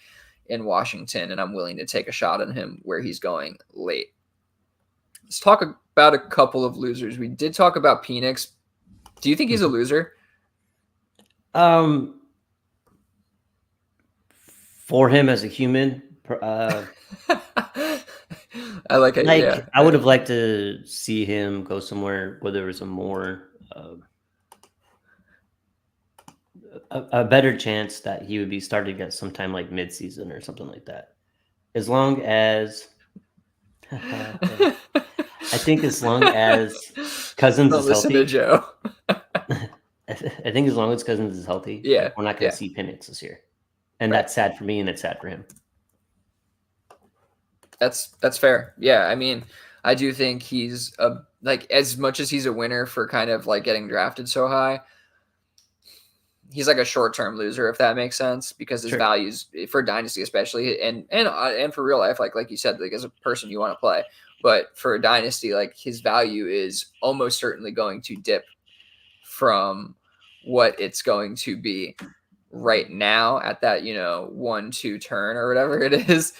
in Washington, and I'm willing to take a shot on him where he's going late. Let's talk about a couple of losers. We did talk about Penix. Do you think he's a loser?
For him as a human,
I like it. Yeah.
I would have liked to see him go somewhere where there was a more a better chance that he would be starting at sometime like mid-season or something like that. As long as I think as long as Cousins is healthy.
To Joe.
I think as long as Cousins is healthy,
yeah,
we're not going to see Penix this year. And that's sad for me and it's sad for him.
That's fair. Yeah, I do think he's as much as he's a winner for kind of like getting drafted so high, he's like a short-term loser, if that makes sense, because his values for Dynasty especially and for real life, like you said, like as a person you want to play, but for a Dynasty, like his value is almost certainly going to dip from what it's going to be right now at that 1-2 turn or whatever it is.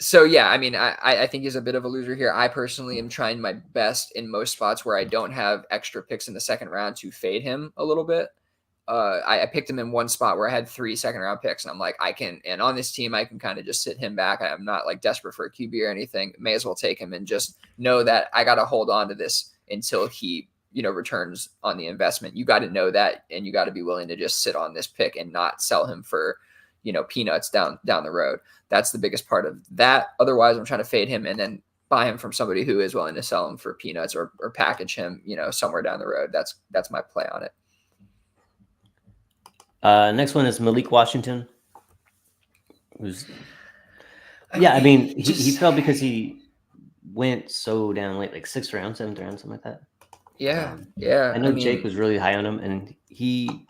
So yeah, I think he's a bit of a loser here. I personally am trying my best in most spots where I don't have extra picks in the 2nd round to fade him a little bit. I picked him in one spot where I had 3 2nd-round picks, and I'm like, and on this team I can kind of just sit him back. I'm not like desperate for a QB or anything. May as well take him and just know that I got to hold on to this until he returns on the investment. You got to know that, and you got to be willing to just sit on this pick and not sell him for peanuts down the road. That's the biggest part of that. Otherwise, I'm trying to fade him and then buy him from somebody who is willing to sell him for peanuts or package him, somewhere down the road. That's my play on it.
Next one is Malik Washington. Who's
I
mean, he
just
fell because he went so down late, like 6th round, 7th round, something like that.
yeah,
Um,
yeah.
I know Jake was really high on him, and he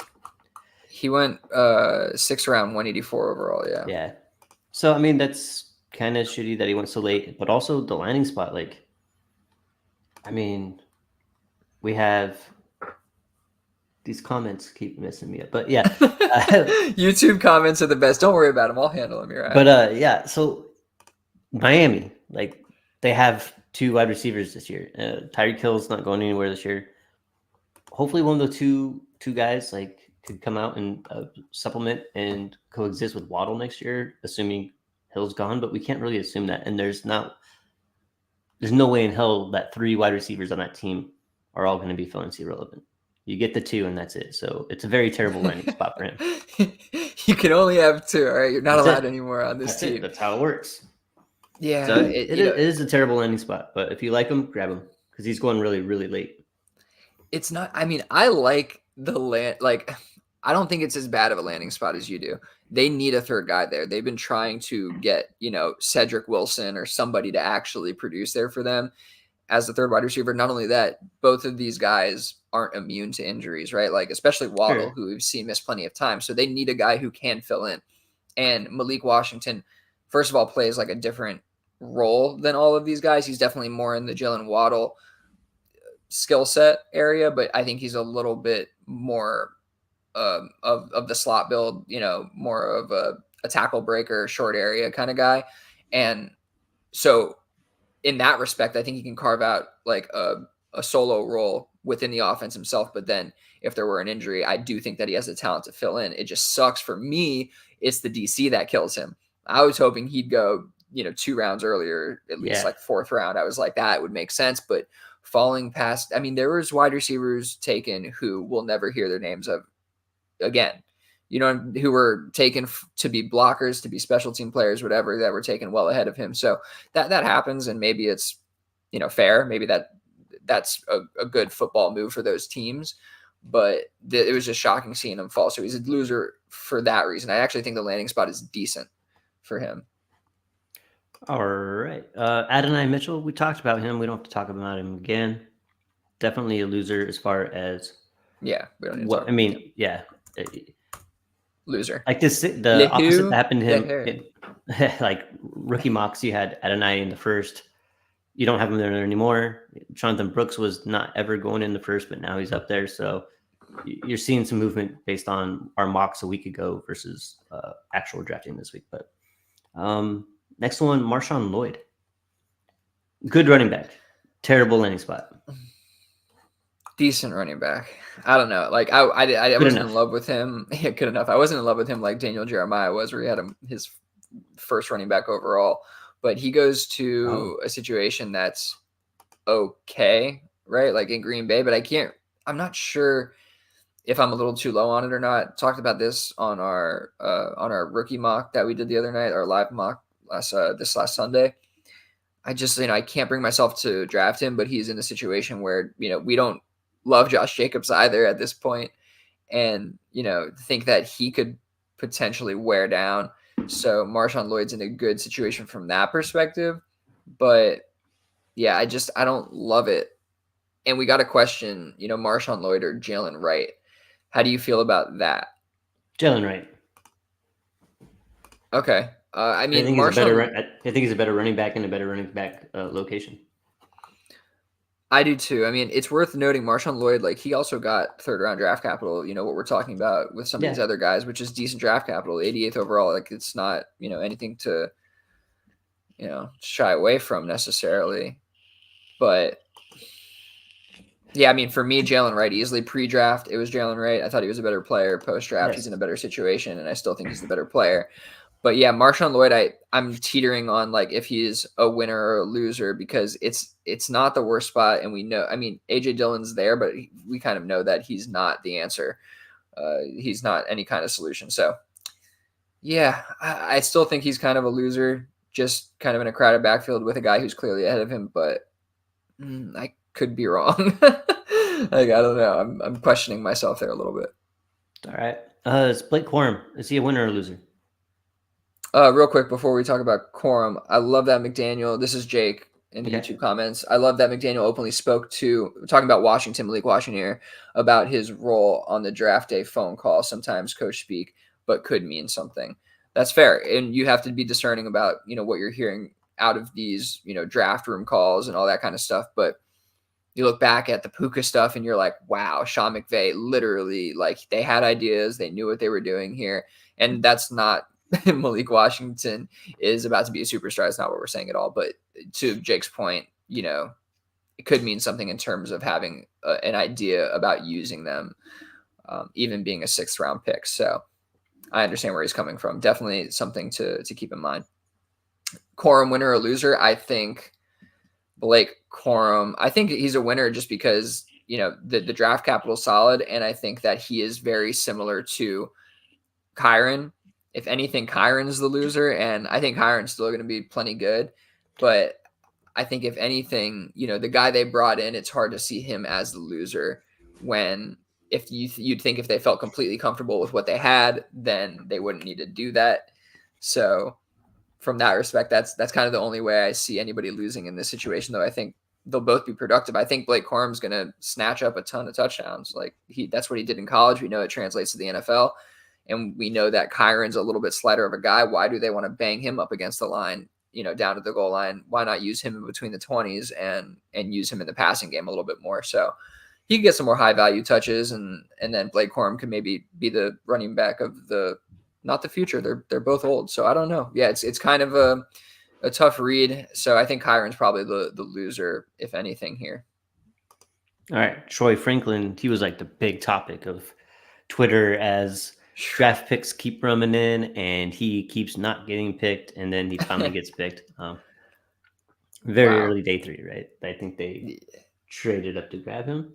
went 6th round, 184 overall. Yeah.
yeah. So I mean, that's kind of shitty that he went so late, but also the landing spot. Like, I mean, we have these comments keep messing me up, but yeah.
YouTube comments are the best. Don't worry about them. I'll handle them. Uriah.
But yeah, so Miami, like they have 2 wide receivers this year. Tyreek Hill's not going anywhere this year. Hopefully, one of the two guys like could come out and supplement and coexist with Waddle next year, assuming Hill's gone. But we can't really assume that, and there's no way in hell that 3 wide receivers on that team are all going to be fantasy relevant. You get the 2, and that's it. So it's a very terrible landing spot for him.
You can only have 2. All right, you're not allowed anymore on this
That's
team.
it. That's how it works.
Yeah,
so it is a terrible landing spot. But if you like him, grab him because he's going really, really late.
It's not. I mean, I like the land. Like, I don't think it's as bad of a landing spot as you do. They need a third guy there. They've been trying to get Cedric Wilson or somebody to actually produce there for them as the third wide receiver. Not only that, both of these guys aren't immune to injuries, right? Like, especially Waddle, who we've seen miss plenty of time. So they need a guy who can fill in. And Malik Washington, first of all, plays like a different role than all of these guys. He's definitely more in the Jalen Waddle skill set area, but I think he's a little bit more of the slot build, more of a tackle breaker, short area kind of guy. And so in that respect, I think he can carve out like a solo role within the offense himself. But then if there were an injury, I do think that he has the talent to fill in. It just sucks for me. It's the DC that kills him. I was hoping he'd go, 2 rounds earlier, at least like 4th round. I was like, that would make sense. But falling past, I mean, there was wide receivers taken who we'll never hear their names of again, who were taken to be blockers, to be special team players, whatever, that were taken well ahead of him. So that happens. And maybe it's, fair. Maybe that's a good football move for those teams. But it was just shocking seeing him fall. So he's a loser for that reason. I actually think the landing spot is decent for him.
All right. Adonai Mitchell, we talked about him. We don't have to talk about him again. Definitely a loser as far as
we don't need to talk
about him.
Loser.
Like this, the opposite that happened to him. Like rookie mocks, you had Adonai in the first. You don't have him there anymore. Jonathan Brooks was not ever going in the first, but now he's up there. So you're seeing some movement based on our mocks a week ago versus actual drafting this week. But next one, Marshawn Lloyd. Good running back. Terrible landing spot.
Decent running back. I don't know. Like I wasn't in love with him. Yeah, good enough. I wasn't in love with him like Daniel Jeremiah was, where he had his first running back overall. But he goes to a situation that's okay, right? Like in Green Bay. But I'm not sure if I'm a little too low on it or not. Talked about this on our rookie mock that we did the other night, our live mock this last Sunday. I just, I can't bring myself to draft him, but he's in a situation where, we don't love Josh Jacobs either at this point, and, think that he could potentially wear down. So Marshawn Lloyd's in a good situation from that perspective. But yeah, I don't love it. And we got a question, Marshawn Lloyd or Jalen Wright. How do you feel about that?
Jalen Wright.
Okay. I mean,
I think he's a better running back in a better running back location.
I do too. I mean, it's worth noting Marshawn Lloyd, like he also got 3rd round draft capital, what we're talking about with some of these other guys, which is decent draft capital, 88th overall. Like it's not, anything to, shy away from necessarily. But yeah, I mean, for me, Jalen Wright easily pre-draft. It was Jalen Wright. I thought he was a better player. Post-draft, He's in a better situation, and I still think he's the better player. But yeah, Marshawn Lloyd, I'm teetering on like if he's a winner or a loser, because it's not the worst spot. And we know, I mean, AJ Dillon's there, but we kind of know that he's not the answer. He's not any kind of solution. So yeah, I still think he's kind of a loser, just kind of in a crowded backfield with a guy who's clearly ahead of him, but I could be wrong. Like, I don't know. I'm questioning myself there a little bit.
All right. It's Blake Corum. Is he a winner or a loser?
Real quick before we talk about Corum, I love that McDaniel. This is Jake in the
Okay.
YouTube comments. I love that McDaniel openly spoke to talking about Washington, Malik Washington here, about his role on the draft day phone call. Sometimes coach speak, but could mean something. That's fair, and you have to be discerning about what you're hearing out of these draft room calls and all that kind of stuff. But you look back at the Puka stuff and you're like, wow, Sean McVay literally, like, they had ideas, they knew what they were doing here, and that's not Malik Washington is about to be a superstar. It's not what we're saying at all. But to Jake's point, it could mean something in terms of having an idea about using them, even being a 6th round pick. So I understand where he's coming from. Definitely something to keep in mind. Corum, winner or loser? I think Blake Corum, I think he's a winner just because, the draft capital is solid. And I think that he is very similar to Kyron. If anything, Kyron's the loser, and I think Kyron's still going to be plenty good. But I think if anything, the guy they brought in, it's hard to see him as the loser when if you'd think if they felt completely comfortable with what they had, then they wouldn't need to do that. So from that respect, that's kind of the only way I see anybody losing in this situation, though I think they'll both be productive. I think Blake Corum's going to snatch up a ton of touchdowns. Like that's what he did in college. We know it translates to the NFL. And we know that Kyron's a little bit slighter of a guy. Why do they want to bang him up against the line, down to the goal line? Why not use him in between the 20s and use him in the passing game a little bit more? So he can get some more high value touches, and then Blake Corum can maybe be the running back of not the future. They're both old. So I don't know. Yeah, it's kind of a tough read. So I think Kyron's probably the loser, if anything, here.
All right. Troy Franklin, he was like the big topic of Twitter as draft picks keep running in and he keeps not getting picked, and then he finally gets picked. Very early day 3, right? I think they traded up to grab him.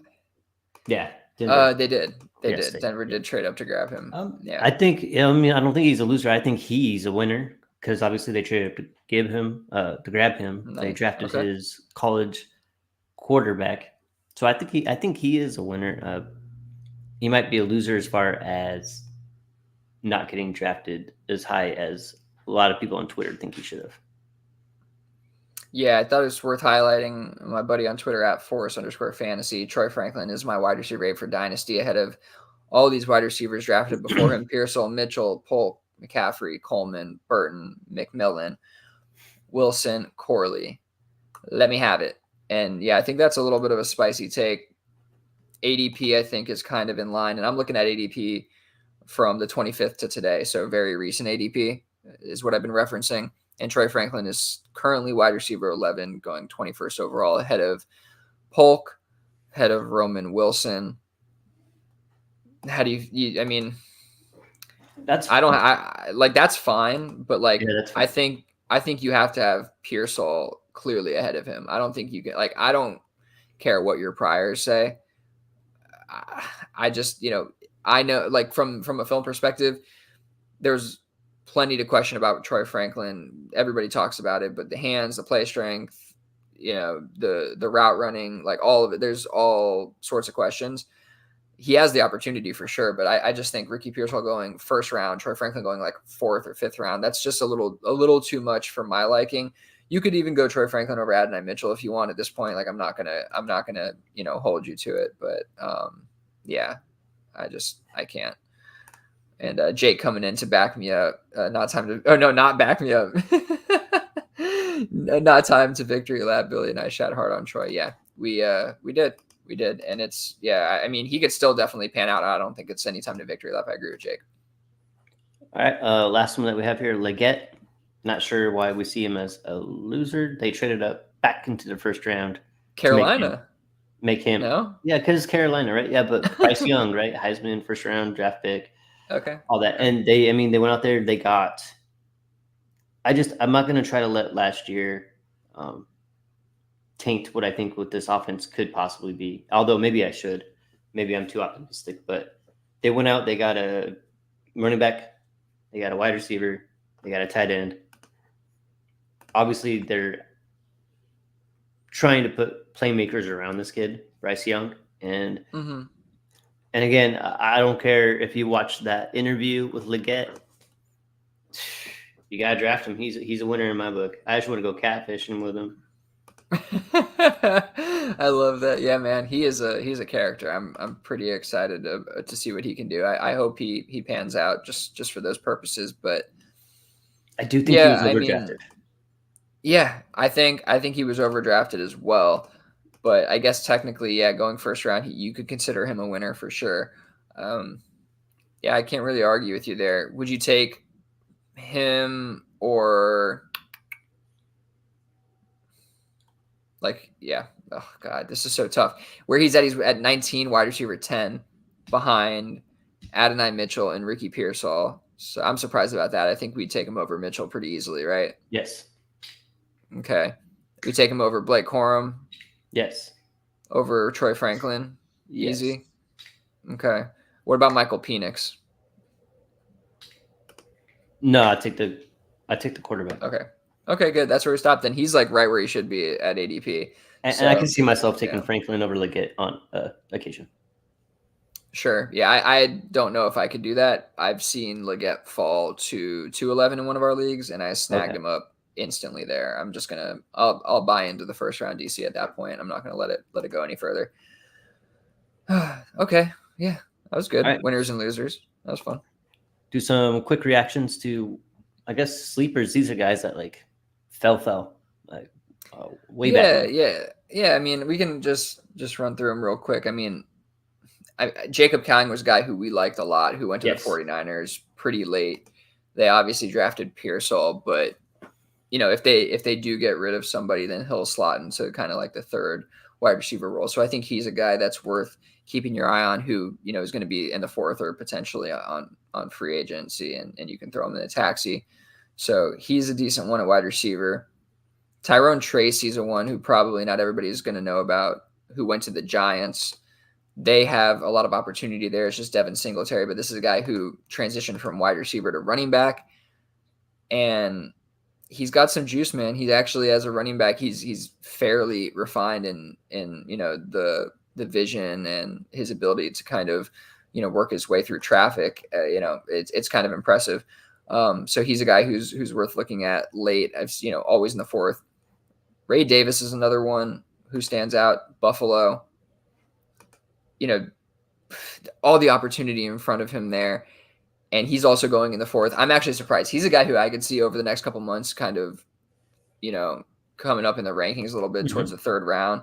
Yeah.
Denver. They did. They did. Denver did trade up to grab him.
I think, I don't think he's a loser. I think he's a winner because obviously they traded up to grab him. Nice. They drafted his college quarterback. So I think he is a winner. He might be a loser as far as not getting drafted as high as a lot of people on Twitter think he should have.
Yeah, I thought it was worth highlighting. My buddy on Twitter at @Forrest_fantasy, Troy Franklin is my wide receiver 8 for Dynasty, ahead of all these wide receivers drafted before him: Pearsall, Mitchell, Polk, McCaffrey, Coleman, Burton, McMillan, Wilson, Corley. Let me have it. And yeah, I think that's a little bit of a spicy take. ADP, I think, is kind of in line. And I'm looking at ADP from the 25th to today. So very recent ADP is what I've been referencing. And Troy Franklin is currently wide receiver 11, going 21st overall, ahead of Polk, ahead of Roman Wilson. How do you I mean, that's fine, but like, yeah, I think you have to have Pearsall clearly ahead of him. I don't think you can, like, I don't care what your priors say. I just, I know, like, from a film perspective, there's plenty to question about Troy Franklin. Everybody talks about it, but the hands, the play strength, the route running, like all of it, there's all sorts of questions. He has the opportunity for sure, but I just think Ricky Pearsall going 1st round, Troy Franklin going like 4th or 5th round, that's just a little too much for my liking. You could even go Troy Franklin over Adonai Mitchell if you want at this point. Like, I'm not gonna hold you to it, but yeah, I can't. And Jake coming in to back me up. Not back me up. Not time to victory lap. Billy and I shot hard on Troy. Yeah, we did. And it's, yeah, I mean, he could still definitely pan out. I don't think it's any time to victory lap. I agree with Jake.
All right. Last one that we have here, Leggett. Not sure why we see him as a loser. They traded up back into the 1st round.
Carolina.
Make him.
No?
Yeah, because Carolina, right? Yeah, but Bryce Young, right? Heisman, 1st round draft pick.
Okay.
All that. And they went out there, they got, I'm not going to try to let last year taint what I think what this offense could possibly be. Although maybe I should. Maybe I'm too optimistic. But they went out, they got a running back, they got a wide receiver, they got a tight end. Obviously, they're trying to put playmakers around this kid, Bryce Young. And And again, I don't care if you watch that interview with Leggett. You gotta draft him. He's a winner in my book. I just want to go catfishing with him.
I love that. Yeah, man, he's a character. I'm pretty excited to see what he can do. I hope he pans out just for those purposes. But
I do think he
yeah,
was
I mean,
overdrafted.
yeah, I think he was overdrafted as well. But I guess technically, yeah, going first round, you could consider him a winner for sure. Yeah, I can't really argue with you there. Would you take him or yeah? Oh God, this is so tough. Where he's at 19, wide receiver 10, behind Adonai Mitchell and Ricky Pearsall. So I'm surprised about that. I think we'd take him over Mitchell pretty easily, right?
Yes.
Okay. We take him over Blake Corum.
Yes.
Over Troy Franklin.
Yes.
Easy. Okay. What about Michael Penix?
No, I take the quarterback.
Okay. Okay, good. That's where we stopped. Then he's like right where he should be at ADP.
And I can see myself taking Franklin over Leggett on occasion.
Sure. Yeah, I don't know if I could do that. I've seen Leggett fall to 211 in one of our leagues, and I snagged him up instantly there. I'm just gonna I'll buy into the first round DC at that point. I'm not gonna let it go any further. Okay. Yeah, that was good. Right. Winners and losers. That was fun.
Do some quick reactions to, I guess, sleepers. These are guys that like fell like way back.
Yeah. I mean, we can just run through them real quick. I mean, Jacob Cowing was a guy who we liked a lot, who went to the 49ers pretty late. They obviously drafted Pearsall, but if they do get rid of somebody, then he'll slot into kind of like the third wide receiver role. So I think he's a guy that's worth keeping your eye on, who is going to be in the fourth or potentially on free agency, and you can throw him in a taxi. So he's a decent one at wide receiver. Tyrone Tracy's a one who probably not everybody is going to know about, who went to the Giants. They have a lot of opportunity there. It's just Devin Singletary, but this is a guy who transitioned from wide receiver to running back, and he's got some juice, man. He's actually, as a running back, he's fairly refined in the vision and his ability to kind of work his way through traffic. It's kind of impressive. So he's a guy who's worth looking at late. I've always in the fourth. Ray Davis is another one who stands out. Buffalo. All the opportunity in front of him there. And he's also going in the fourth. I'm actually surprised. He's a guy who I could see over the next couple months kind of, coming up in the rankings a little bit towards the third round.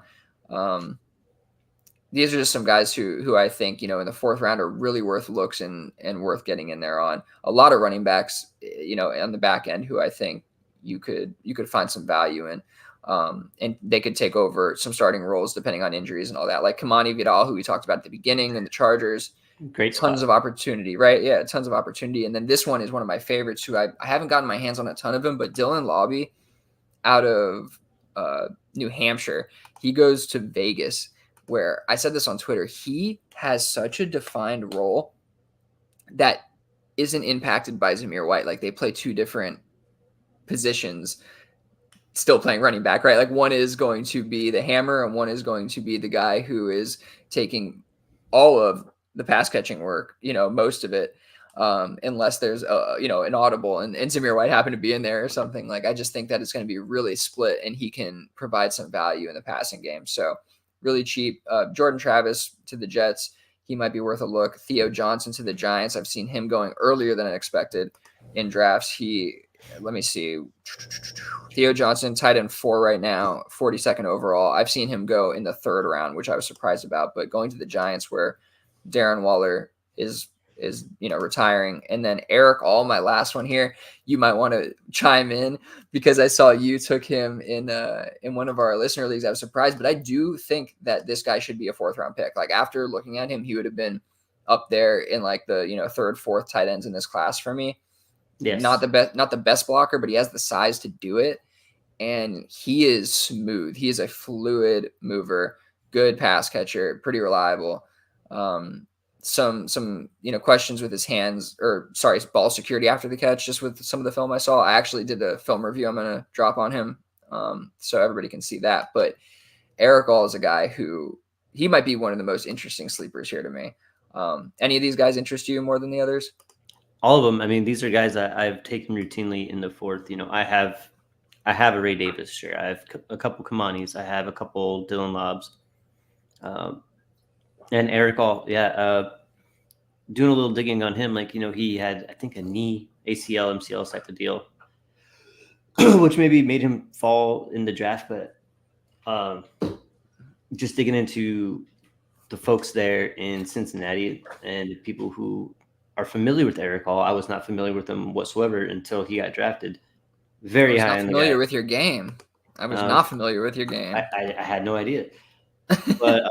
These are just some guys who I think, in the fourth round are really worth looks and worth getting in there on. A lot of running backs, on the back end who I think you could find some value in. And they could take over some starting roles depending on injuries and all that. Like Kamani Vidal, who we talked about at the beginning, and the Chargers.
Great
tons of opportunity, right? Yeah, tons of opportunity. And then this one is one of my favorites, who I haven't gotten my hands on a ton of him, but Dylan Lobby out of New Hampshire. He goes to Vegas, where I said this on Twitter. He has such a defined role that isn't impacted by Zamir White. Like, they play two different positions, still playing running back, right? Like, one is going to be the hammer, and one is going to be the guy who is taking all of the pass catching work, most of it, unless there's an audible and Zamir White happened to be in there or something. Like, I just think that it's going to be really split, and he can provide some value in the passing game. So really cheap. Jordan Travis to the Jets, he might be worth a look. Theo Johnson to the Giants. I've seen him going earlier than I expected in drafts. Let me see. Theo Johnson, tight end 4 right now, 42nd overall. I've seen him go in the third round, which I was surprised about, but going to the Giants, where Darren Waller is retiring. And then Eric All, my last one here, you might want to chime in, because I saw you took him in one of our listener leagues. I was surprised, but I do think that this guy should be a fourth round pick. Like, after looking at him, he would have been up there in like the third, fourth tight ends in this class for me.
Yes.
Not the best blocker, but he has the size to do it. And he is smooth. He is a fluid mover, good pass catcher, pretty reliable. Some questions with his hands, ball security after the catch, just with some of the film I saw. I actually did a film review I'm going to drop on him, so everybody can see that. But Eric All is a guy who, he might be one of the most interesting sleepers here to me. Any of these guys interest you more than the others?
All of them. I mean, these are guys that I've taken routinely in the fourth. I have a Ray Davis share. I have a couple Kamanis. I have a couple Dylan Lobs, and Eric All. Yeah, doing a little digging on him. Like he had I think a knee ACL MCL type of deal, which maybe made him fall in the draft. But just digging into the folks there in Cincinnati and people who are familiar with Eric Hall. I was not familiar with him whatsoever until he got drafted. Very high on the guy.
Familiar with your game. I was not familiar with your game.
I had no idea. But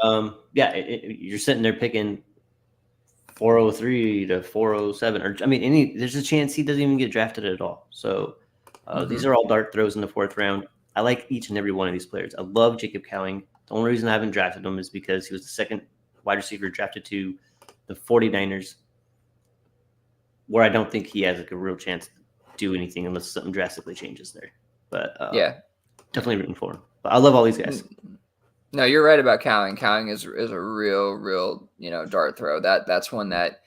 yeah, you're sitting there picking 403 to 407, or I mean, there's a chance he doesn't even get drafted at all. So these are all dart throws in the fourth round. I like each and every one of these players. I love Jacob Cowing. The only reason I haven't drafted him is because he was the second wide receiver drafted to the 49ers, where I don't think he has like a real chance to do anything unless something drastically changes there. But
yeah,
definitely rooting for him. But I love all these guys.
No, you're right about Cowing. Cowing is a real dart throw. That's one that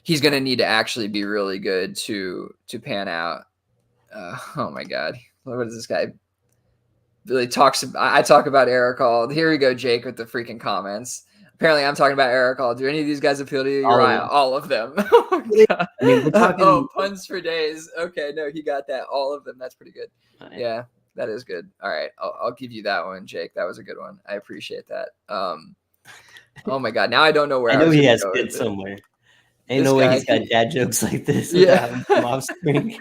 he's going to need to actually be really good to pan out. Oh my God, what is this guy? Really talks. I talk about Eric Hall. Here we go, Jake, with the freaking comments. Apparently, I'm talking about Eric Hall. Do any of these guys appeal to you? Uriah? All of them. Oh, I
mean, we're talking...
puns for days. Okay, no, he got that. All of them. That's pretty good. Yeah, that is good. All right, I'll give you that one, Jake. That was a good one. I appreciate that. Oh my God, now I don't know where.
I know he has kids somewhere. Ain't no way he's got dad jokes like this.
Yeah,
offspring.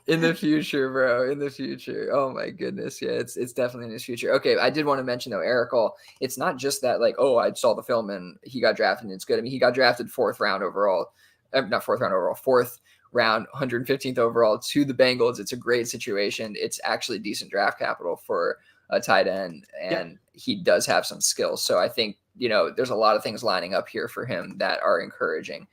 In the future, bro. In the future. Oh my goodness. Yeah, it's definitely in his future. Okay, I did want to mention though, Eric Hall. It's not just that like, oh, I saw the film and he got drafted and it's good. I mean, he got drafted fourth round, 115th overall to the Bengals. It's a great situation. It's actually decent draft capital for a tight end, and he does have some skills. So I think there's a lot of things lining up here for him that are encouraging.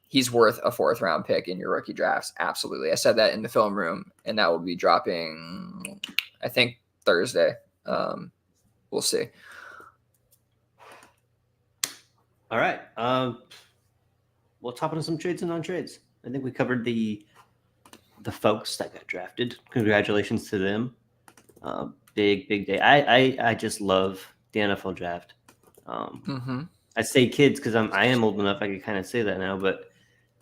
He's worth a fourth round pick in your rookie drafts. Absolutely. I said that in the film room, and that will be dropping, I think, Thursday. We'll see.
All right. We'll top into some trades and non-trades. I think we covered the folks that got drafted. Congratulations to them. Big day. I just love the NFL draft. I say kids because I am old enough. I can kind of say that now, but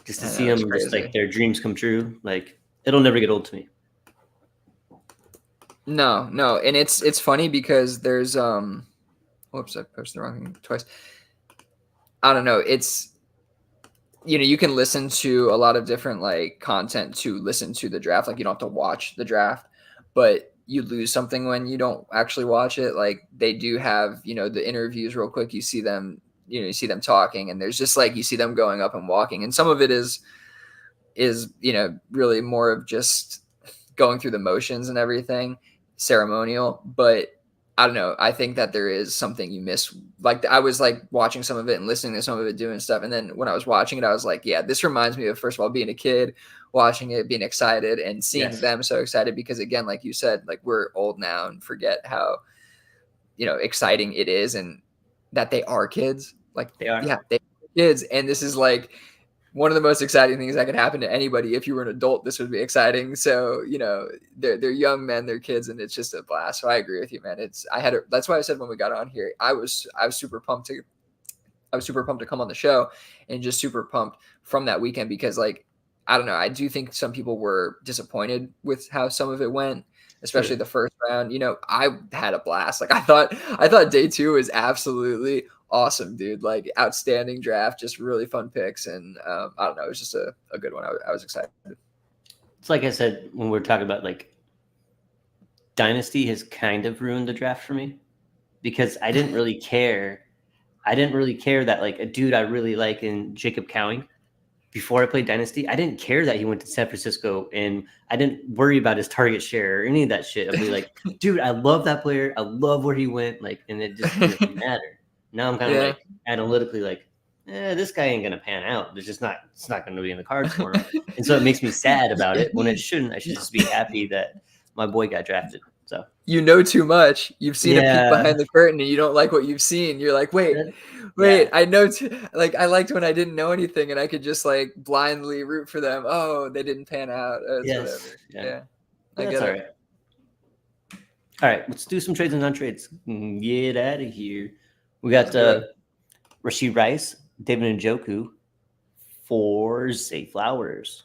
just to see them just like their dreams come true, like it'll never get old to me.
No, and it's funny because there's whoops, I posted the wrong thing twice. I don't know. It's you can listen to a lot of different like content to listen to the draft. Like you don't have to watch the draft, but you lose something when you don't actually watch it. Like they do have the interviews real quick. You see them. You see them talking, and there's just like you see them going up and walking, and some of it is really more of just going through the motions and everything, ceremonial. But I don't know. I think that there is something you miss. Like I was like watching some of it and listening to some of it doing stuff, and then when I was watching it, I was like, yeah, this reminds me of first of all being a kid, watching it, being excited, and seeing them so excited because again, like you said, like we're old now and forget how exciting it is and that they are kids. Like they are. Yeah, they are kids. And this is like one of the most exciting things that could happen to anybody. If you were an adult, this would be exciting. So, they're young men, they're kids, and it's just a blast. So I agree with you, man. That's why I said when we got on here, I was super pumped to come on the show and just super pumped from that weekend because like, I don't know. I do think some people were disappointed with how some of it went. Especially the first round, I had a blast. Like I thought day 2 was absolutely awesome, dude. Like outstanding draft, just really fun picks. And I don't know, it was just a good one. I was excited.
It's like I said, when we were talking about like Dynasty has kind of ruined the draft for me because I didn't really care. That like a dude I really like in Jacob Cowing. Before I played Dynasty, I didn't care that he went to San Francisco and I didn't worry about his target share or any of that shit. I'd be like, dude, I love that player. I love where he went. Like, and it just didn't matter. Now I'm kind of like analytically like, this guy ain't going to pan out. It's not going to be in the cards for him. And so it makes me sad about it when it shouldn't. I should just be happy that my boy got drafted. So
you know too much. You've seen a peek
yeah,
behind the curtain and you don't like what you've seen. You're like, wait,
yeah,
I know. Like, I liked when I didn't know anything and I could just like blindly root for them. Oh, they didn't pan out. It's
yes,
whatever.
yeah.
Yeah, I
That's
get
all
it.
right. All right, let's do some trades and non-trades. Get out of here. We
Let's
got
do it.
Rasheed Rice, David Njoku for Zay Flowers.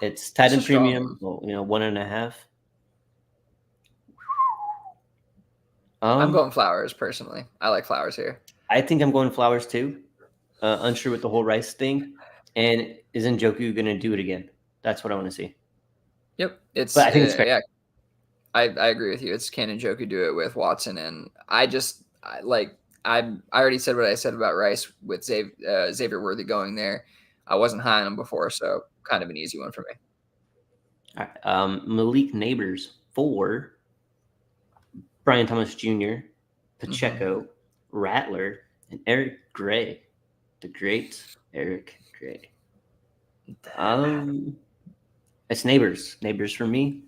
It's tight
It's a
end
strong
premium,
move.
well, 1.5.
I'm going Flowers personally. I like Flowers here.
I think I'm going Flowers too. Unsure with the whole Rice thing, and is Njoku going to do it again? That's what I want to see.
Yep,
But
it's
I think it's fair.
yeah. I agree with you. It's can and Joku do it with Watson, and I already said what I said about Rice with Xavier Worthy going there. I wasn't high on him before, so kind of an easy one for me.
All right, Malik Neighbors for Brian Thomas Jr., Pacheco, Rattler, and Eric Gray, the great Eric Gray. It's neighbors for me,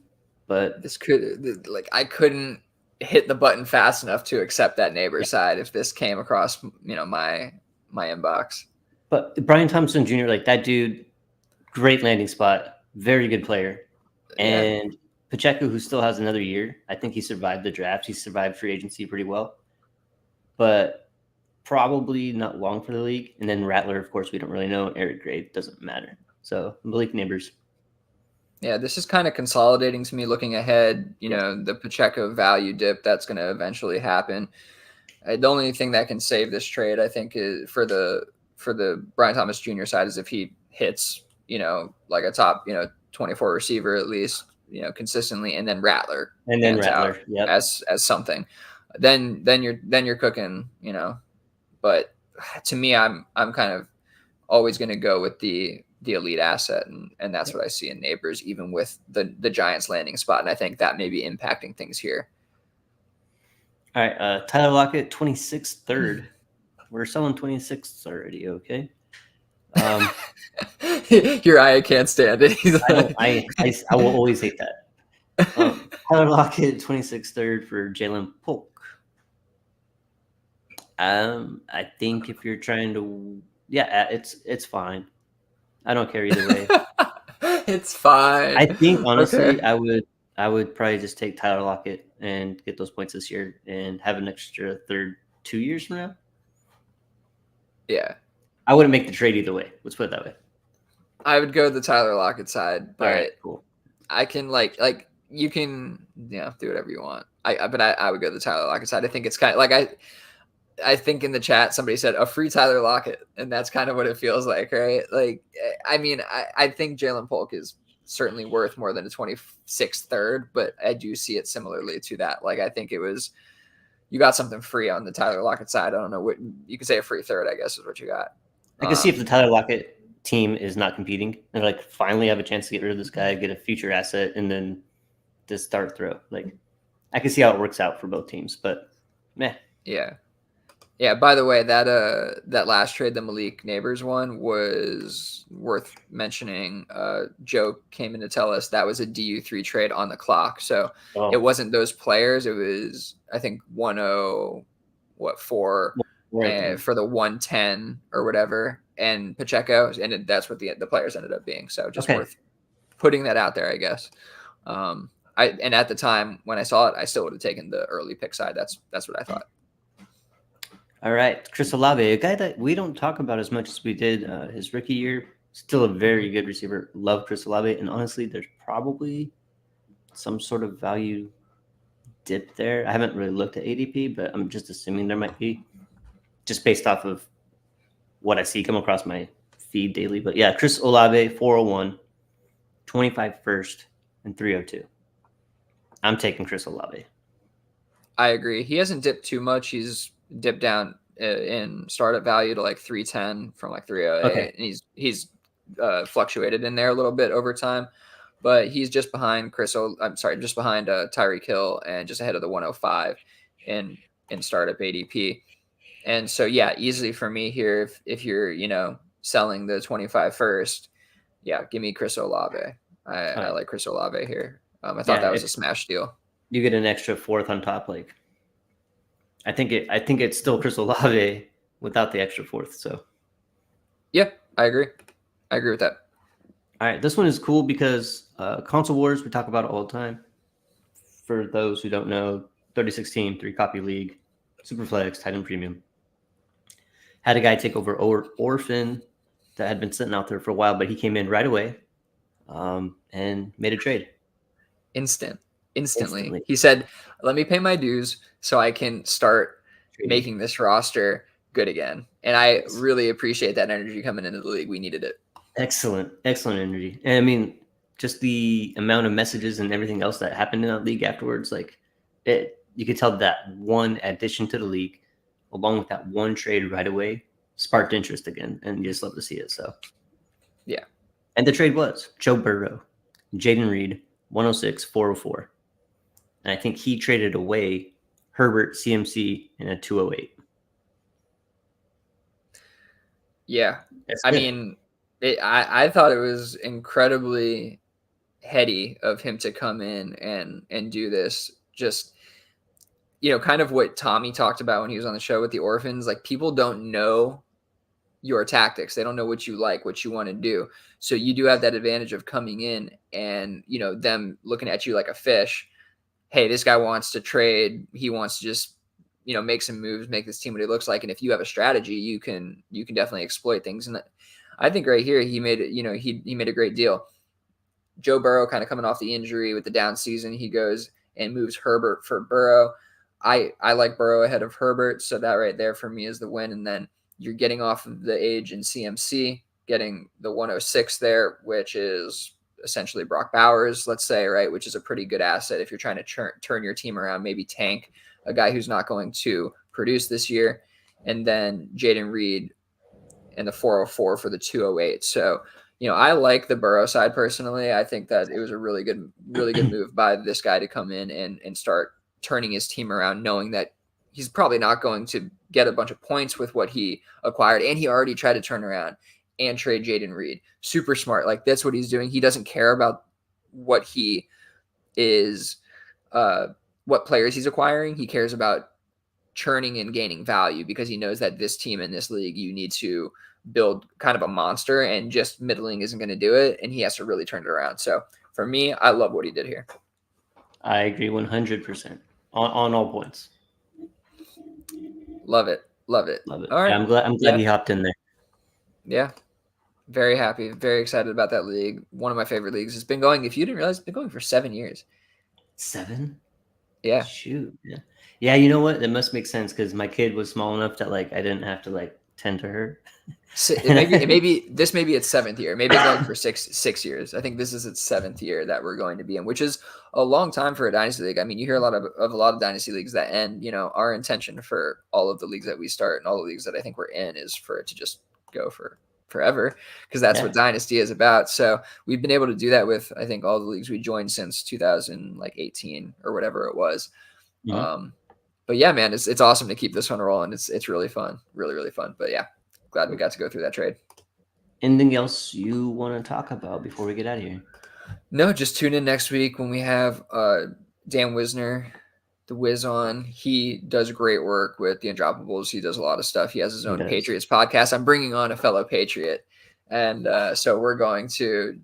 but
This could I couldn't hit the button fast enough to accept that neighbor
yeah.
side if this came across my inbox.
But Brian Thompson Jr., like that dude, great landing spot, very good player,
Yeah,
and Pacheco, who still has another year. I think he survived the draft. He survived free agency pretty well, but probably not long for the league. And then Rattler, of course, we don't really know. Eric Gray doesn't matter. So Malik Neighbors.
yeah. This is kind of consolidating to me looking ahead.
Yeah.
The Pacheco value dip that's going to eventually happen. The only thing that can save this trade, I think, is for the Brian Thomas Jr. side is if he hits, like a top, 24 receiver at least, consistently, and then Rattler
And then
pans out
Rattler. Yep.
as something. Then you're cooking, But to me, I'm kind of always going to go with the elite asset, and that's what I see in Neighbors, even with the Giants landing spot, and I think that may be impacting things here.
All right. Tyler Lockett, 26th, third. We're selling 26th already. Okay.
Uriah can't stand it.
I will always hate that. Tyler Lockett, 26th, third for Jalen Polk. I think if you're trying to, it's fine. I don't care either way.
It's fine.
I think honestly,
Okay.
I would probably just take Tyler Lockett and get those points this year and have an extra third 2 years from now.
Yeah.
I wouldn't make the trade either way. Let's put it that way.
I would go the Tyler Lockett side, but
All right, cool.
I can you can do whatever you want. I would go the Tyler Lockett side. I think it's kind of like I think in the chat somebody said a free Tyler Lockett, and that's kind of what it feels like, right? Like, I mean, I think Jalen Polk is certainly worth more than a 26th third, but I do see it similarly to that. Like, I think it was you got something free on the Tyler Lockett side. I don't know what you could say a free third, I guess is what you got.
I can see if the Tyler Lockett team is not competing and like finally have a chance to get rid of this guy, get a future asset, and then just start throw. Like, I can see how it works out for both teams, but meh.
Yeah. Yeah, by the way, that last trade, the Malik Neighbors one, was worth mentioning. Joe came in to tell us that was a DU3 trade on the clock. So it wasn't those players. It was, I think, 4 for the 110 or whatever, and Pacheco, and that's what the players ended up being. So just worth putting that out there, I guess. And at the time when I saw it, I still would have taken the early pick side. That's what I thought.
All right, Chris Olave, a guy that we don't talk about as much as we did his rookie year. Still a very good receiver. Love Chris Olave, and honestly, there's probably some sort of value dip there. I haven't really looked at ADP, but I'm just assuming there might be, just based off of what I see come across my feed daily. But yeah, Chris Olave, 401, 25 first, and 302. I'm taking Chris Olave.
I agree. He hasn't dipped too much. He's dipped down in startup value to like 310 from like 308, and he's fluctuated in there a little bit over time. But he's just behind just behind Tyreek Hill and just ahead of the 105 in startup ADP. And so, yeah, easily for me here, if you're, selling the 25 first, yeah, give me Chris Olave. I like Chris Olave here. I thought that was a smash deal.
You get an extra fourth on top. Like, I think it's still Chris Olave without the extra fourth. So
yeah, I agree with that.
All right, this one is cool because console wars we talk about it all the time. For those who don't know, 3016 3-copy league, Superflex, tight end premium. Had a guy take over Orphan that had been sitting out there for a while, but he came in right away and made a trade.
Instantly. He said, "Let me pay my dues so I can start making this roster good again." And I really appreciate that energy coming into the league. We needed it.
Excellent energy. And I mean, just the amount of messages and everything else that happened in that league afterwards, like you could tell that one addition to the league, along with that one trade right away, sparked interest again, and you just love to see it. So,
yeah.
And the trade was Joe Burrow, Jaden Reed, 106, 404. And I think he traded away Herbert, CMC, and a 208.
Yeah. I mean, I thought it was incredibly heady of him to come in and do this. Just, kind of what Tommy talked about when he was on the show with the orphans. Like, people don't know your tactics. They don't know what you like, what you want to do. So you do have that advantage of coming in and, them looking at you like a fish. Hey, this guy wants to trade. He wants to just, make some moves, make this team what it looks like. And if you have a strategy, you can definitely exploit things. And I think right here, he made it, he made a great deal. Joe Burrow kind of coming off the injury with the down season, he goes and moves Herbert for Burrow. I like Burrow ahead of Herbert. So that right there for me is the win. And then you're getting off of the age in CMC, getting the 106 there, which is essentially Brock Bowers, let's say, right, which is a pretty good asset if you're trying to turn your team around, maybe tank a guy who's not going to produce this year. And then Jaden Reed and the 404 for the 208. So, I like the Burrow side personally. I think that it was a really good move by this guy to come in and start turning his team around, knowing that he's probably not going to get a bunch of points with what he acquired. And he already tried to turn around and trade Jaden Reed. Super smart. Like, that's what he's doing. He doesn't care about what he is, what players he's acquiring. He cares about churning and gaining value because he knows that this team in this league, you need to build kind of a monster, and just middling isn't going to do it. And he has to really turn it around. So for me, I love what he did here.
I agree 100% on all points.
Love it.
All right. Yeah, I'm glad he hopped in there.
Yeah. Very happy. Very excited about that league. One of my favorite leagues. It's been going, if you didn't realize, it's been going for 7 years.
7?
Yeah.
Shoot. Yeah. You know what? That must make sense because my kid was small enough that I didn't have to tend to her.
So maybe this may be its 7th year. Maybe it's going for six years. I think this is its 7th year that we're going to be in, which is a long time for a dynasty league. I mean, you hear a lot of dynasty leagues that end. Our intention for all of the leagues that we start and all the leagues that I think we're in is for it to just go for forever, because that's what dynasty is about. So we've been able to do that with, I think, all the leagues we joined since 2018 or whatever it was. Mm-hmm. But yeah, man, it's awesome to keep this one rolling. It's really fun, really, really fun. But yeah, glad we got to go through that trade.
Anything else you want to talk about before we get out of here?
No, just tune in next week when we have Dan Wisner, the Wiz, on. He does great work with the Undroppables. He does a lot of stuff. He has his own Patriots podcast. I'm bringing on a fellow Patriot, and so we're going to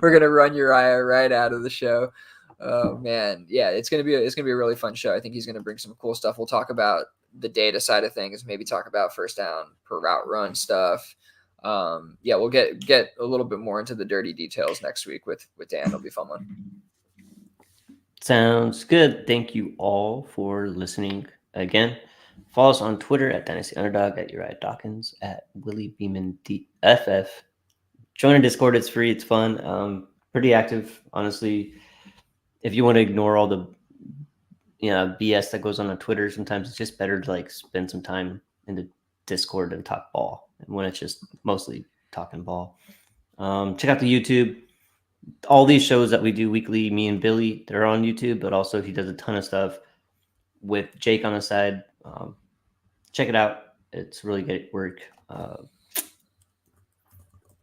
run Uriah right out of the show. Oh man, yeah, it's gonna be a really fun show. I think he's gonna bring some cool stuff. We'll talk about the data side of things, maybe talk about first down per route run stuff. We'll get a little bit more into the dirty details next week with Dan. It'll be a fun one.
Sounds good. Thank you all for listening again. Follow us on Twitter at Dynasty Underdog, at Uriah Dawkins, at Willie Beeman DFF. Join our Discord. It's free. It's fun. Pretty active, honestly. If you want to ignore all the BS that goes on Twitter, sometimes it's just better to spend some time in the Discord and talk ball. And when it's just mostly talking ball, check out the YouTube. All these shows that we do weekly, me and Billy, they're on YouTube, but also he does a ton of stuff with Jake on the side. Check it out. It's really good work.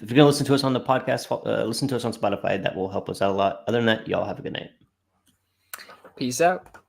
if you're gonna listen to us on the podcast, listen to us on Spotify. That will help us out a lot. Other than that, y'all have a good night.
Peace out.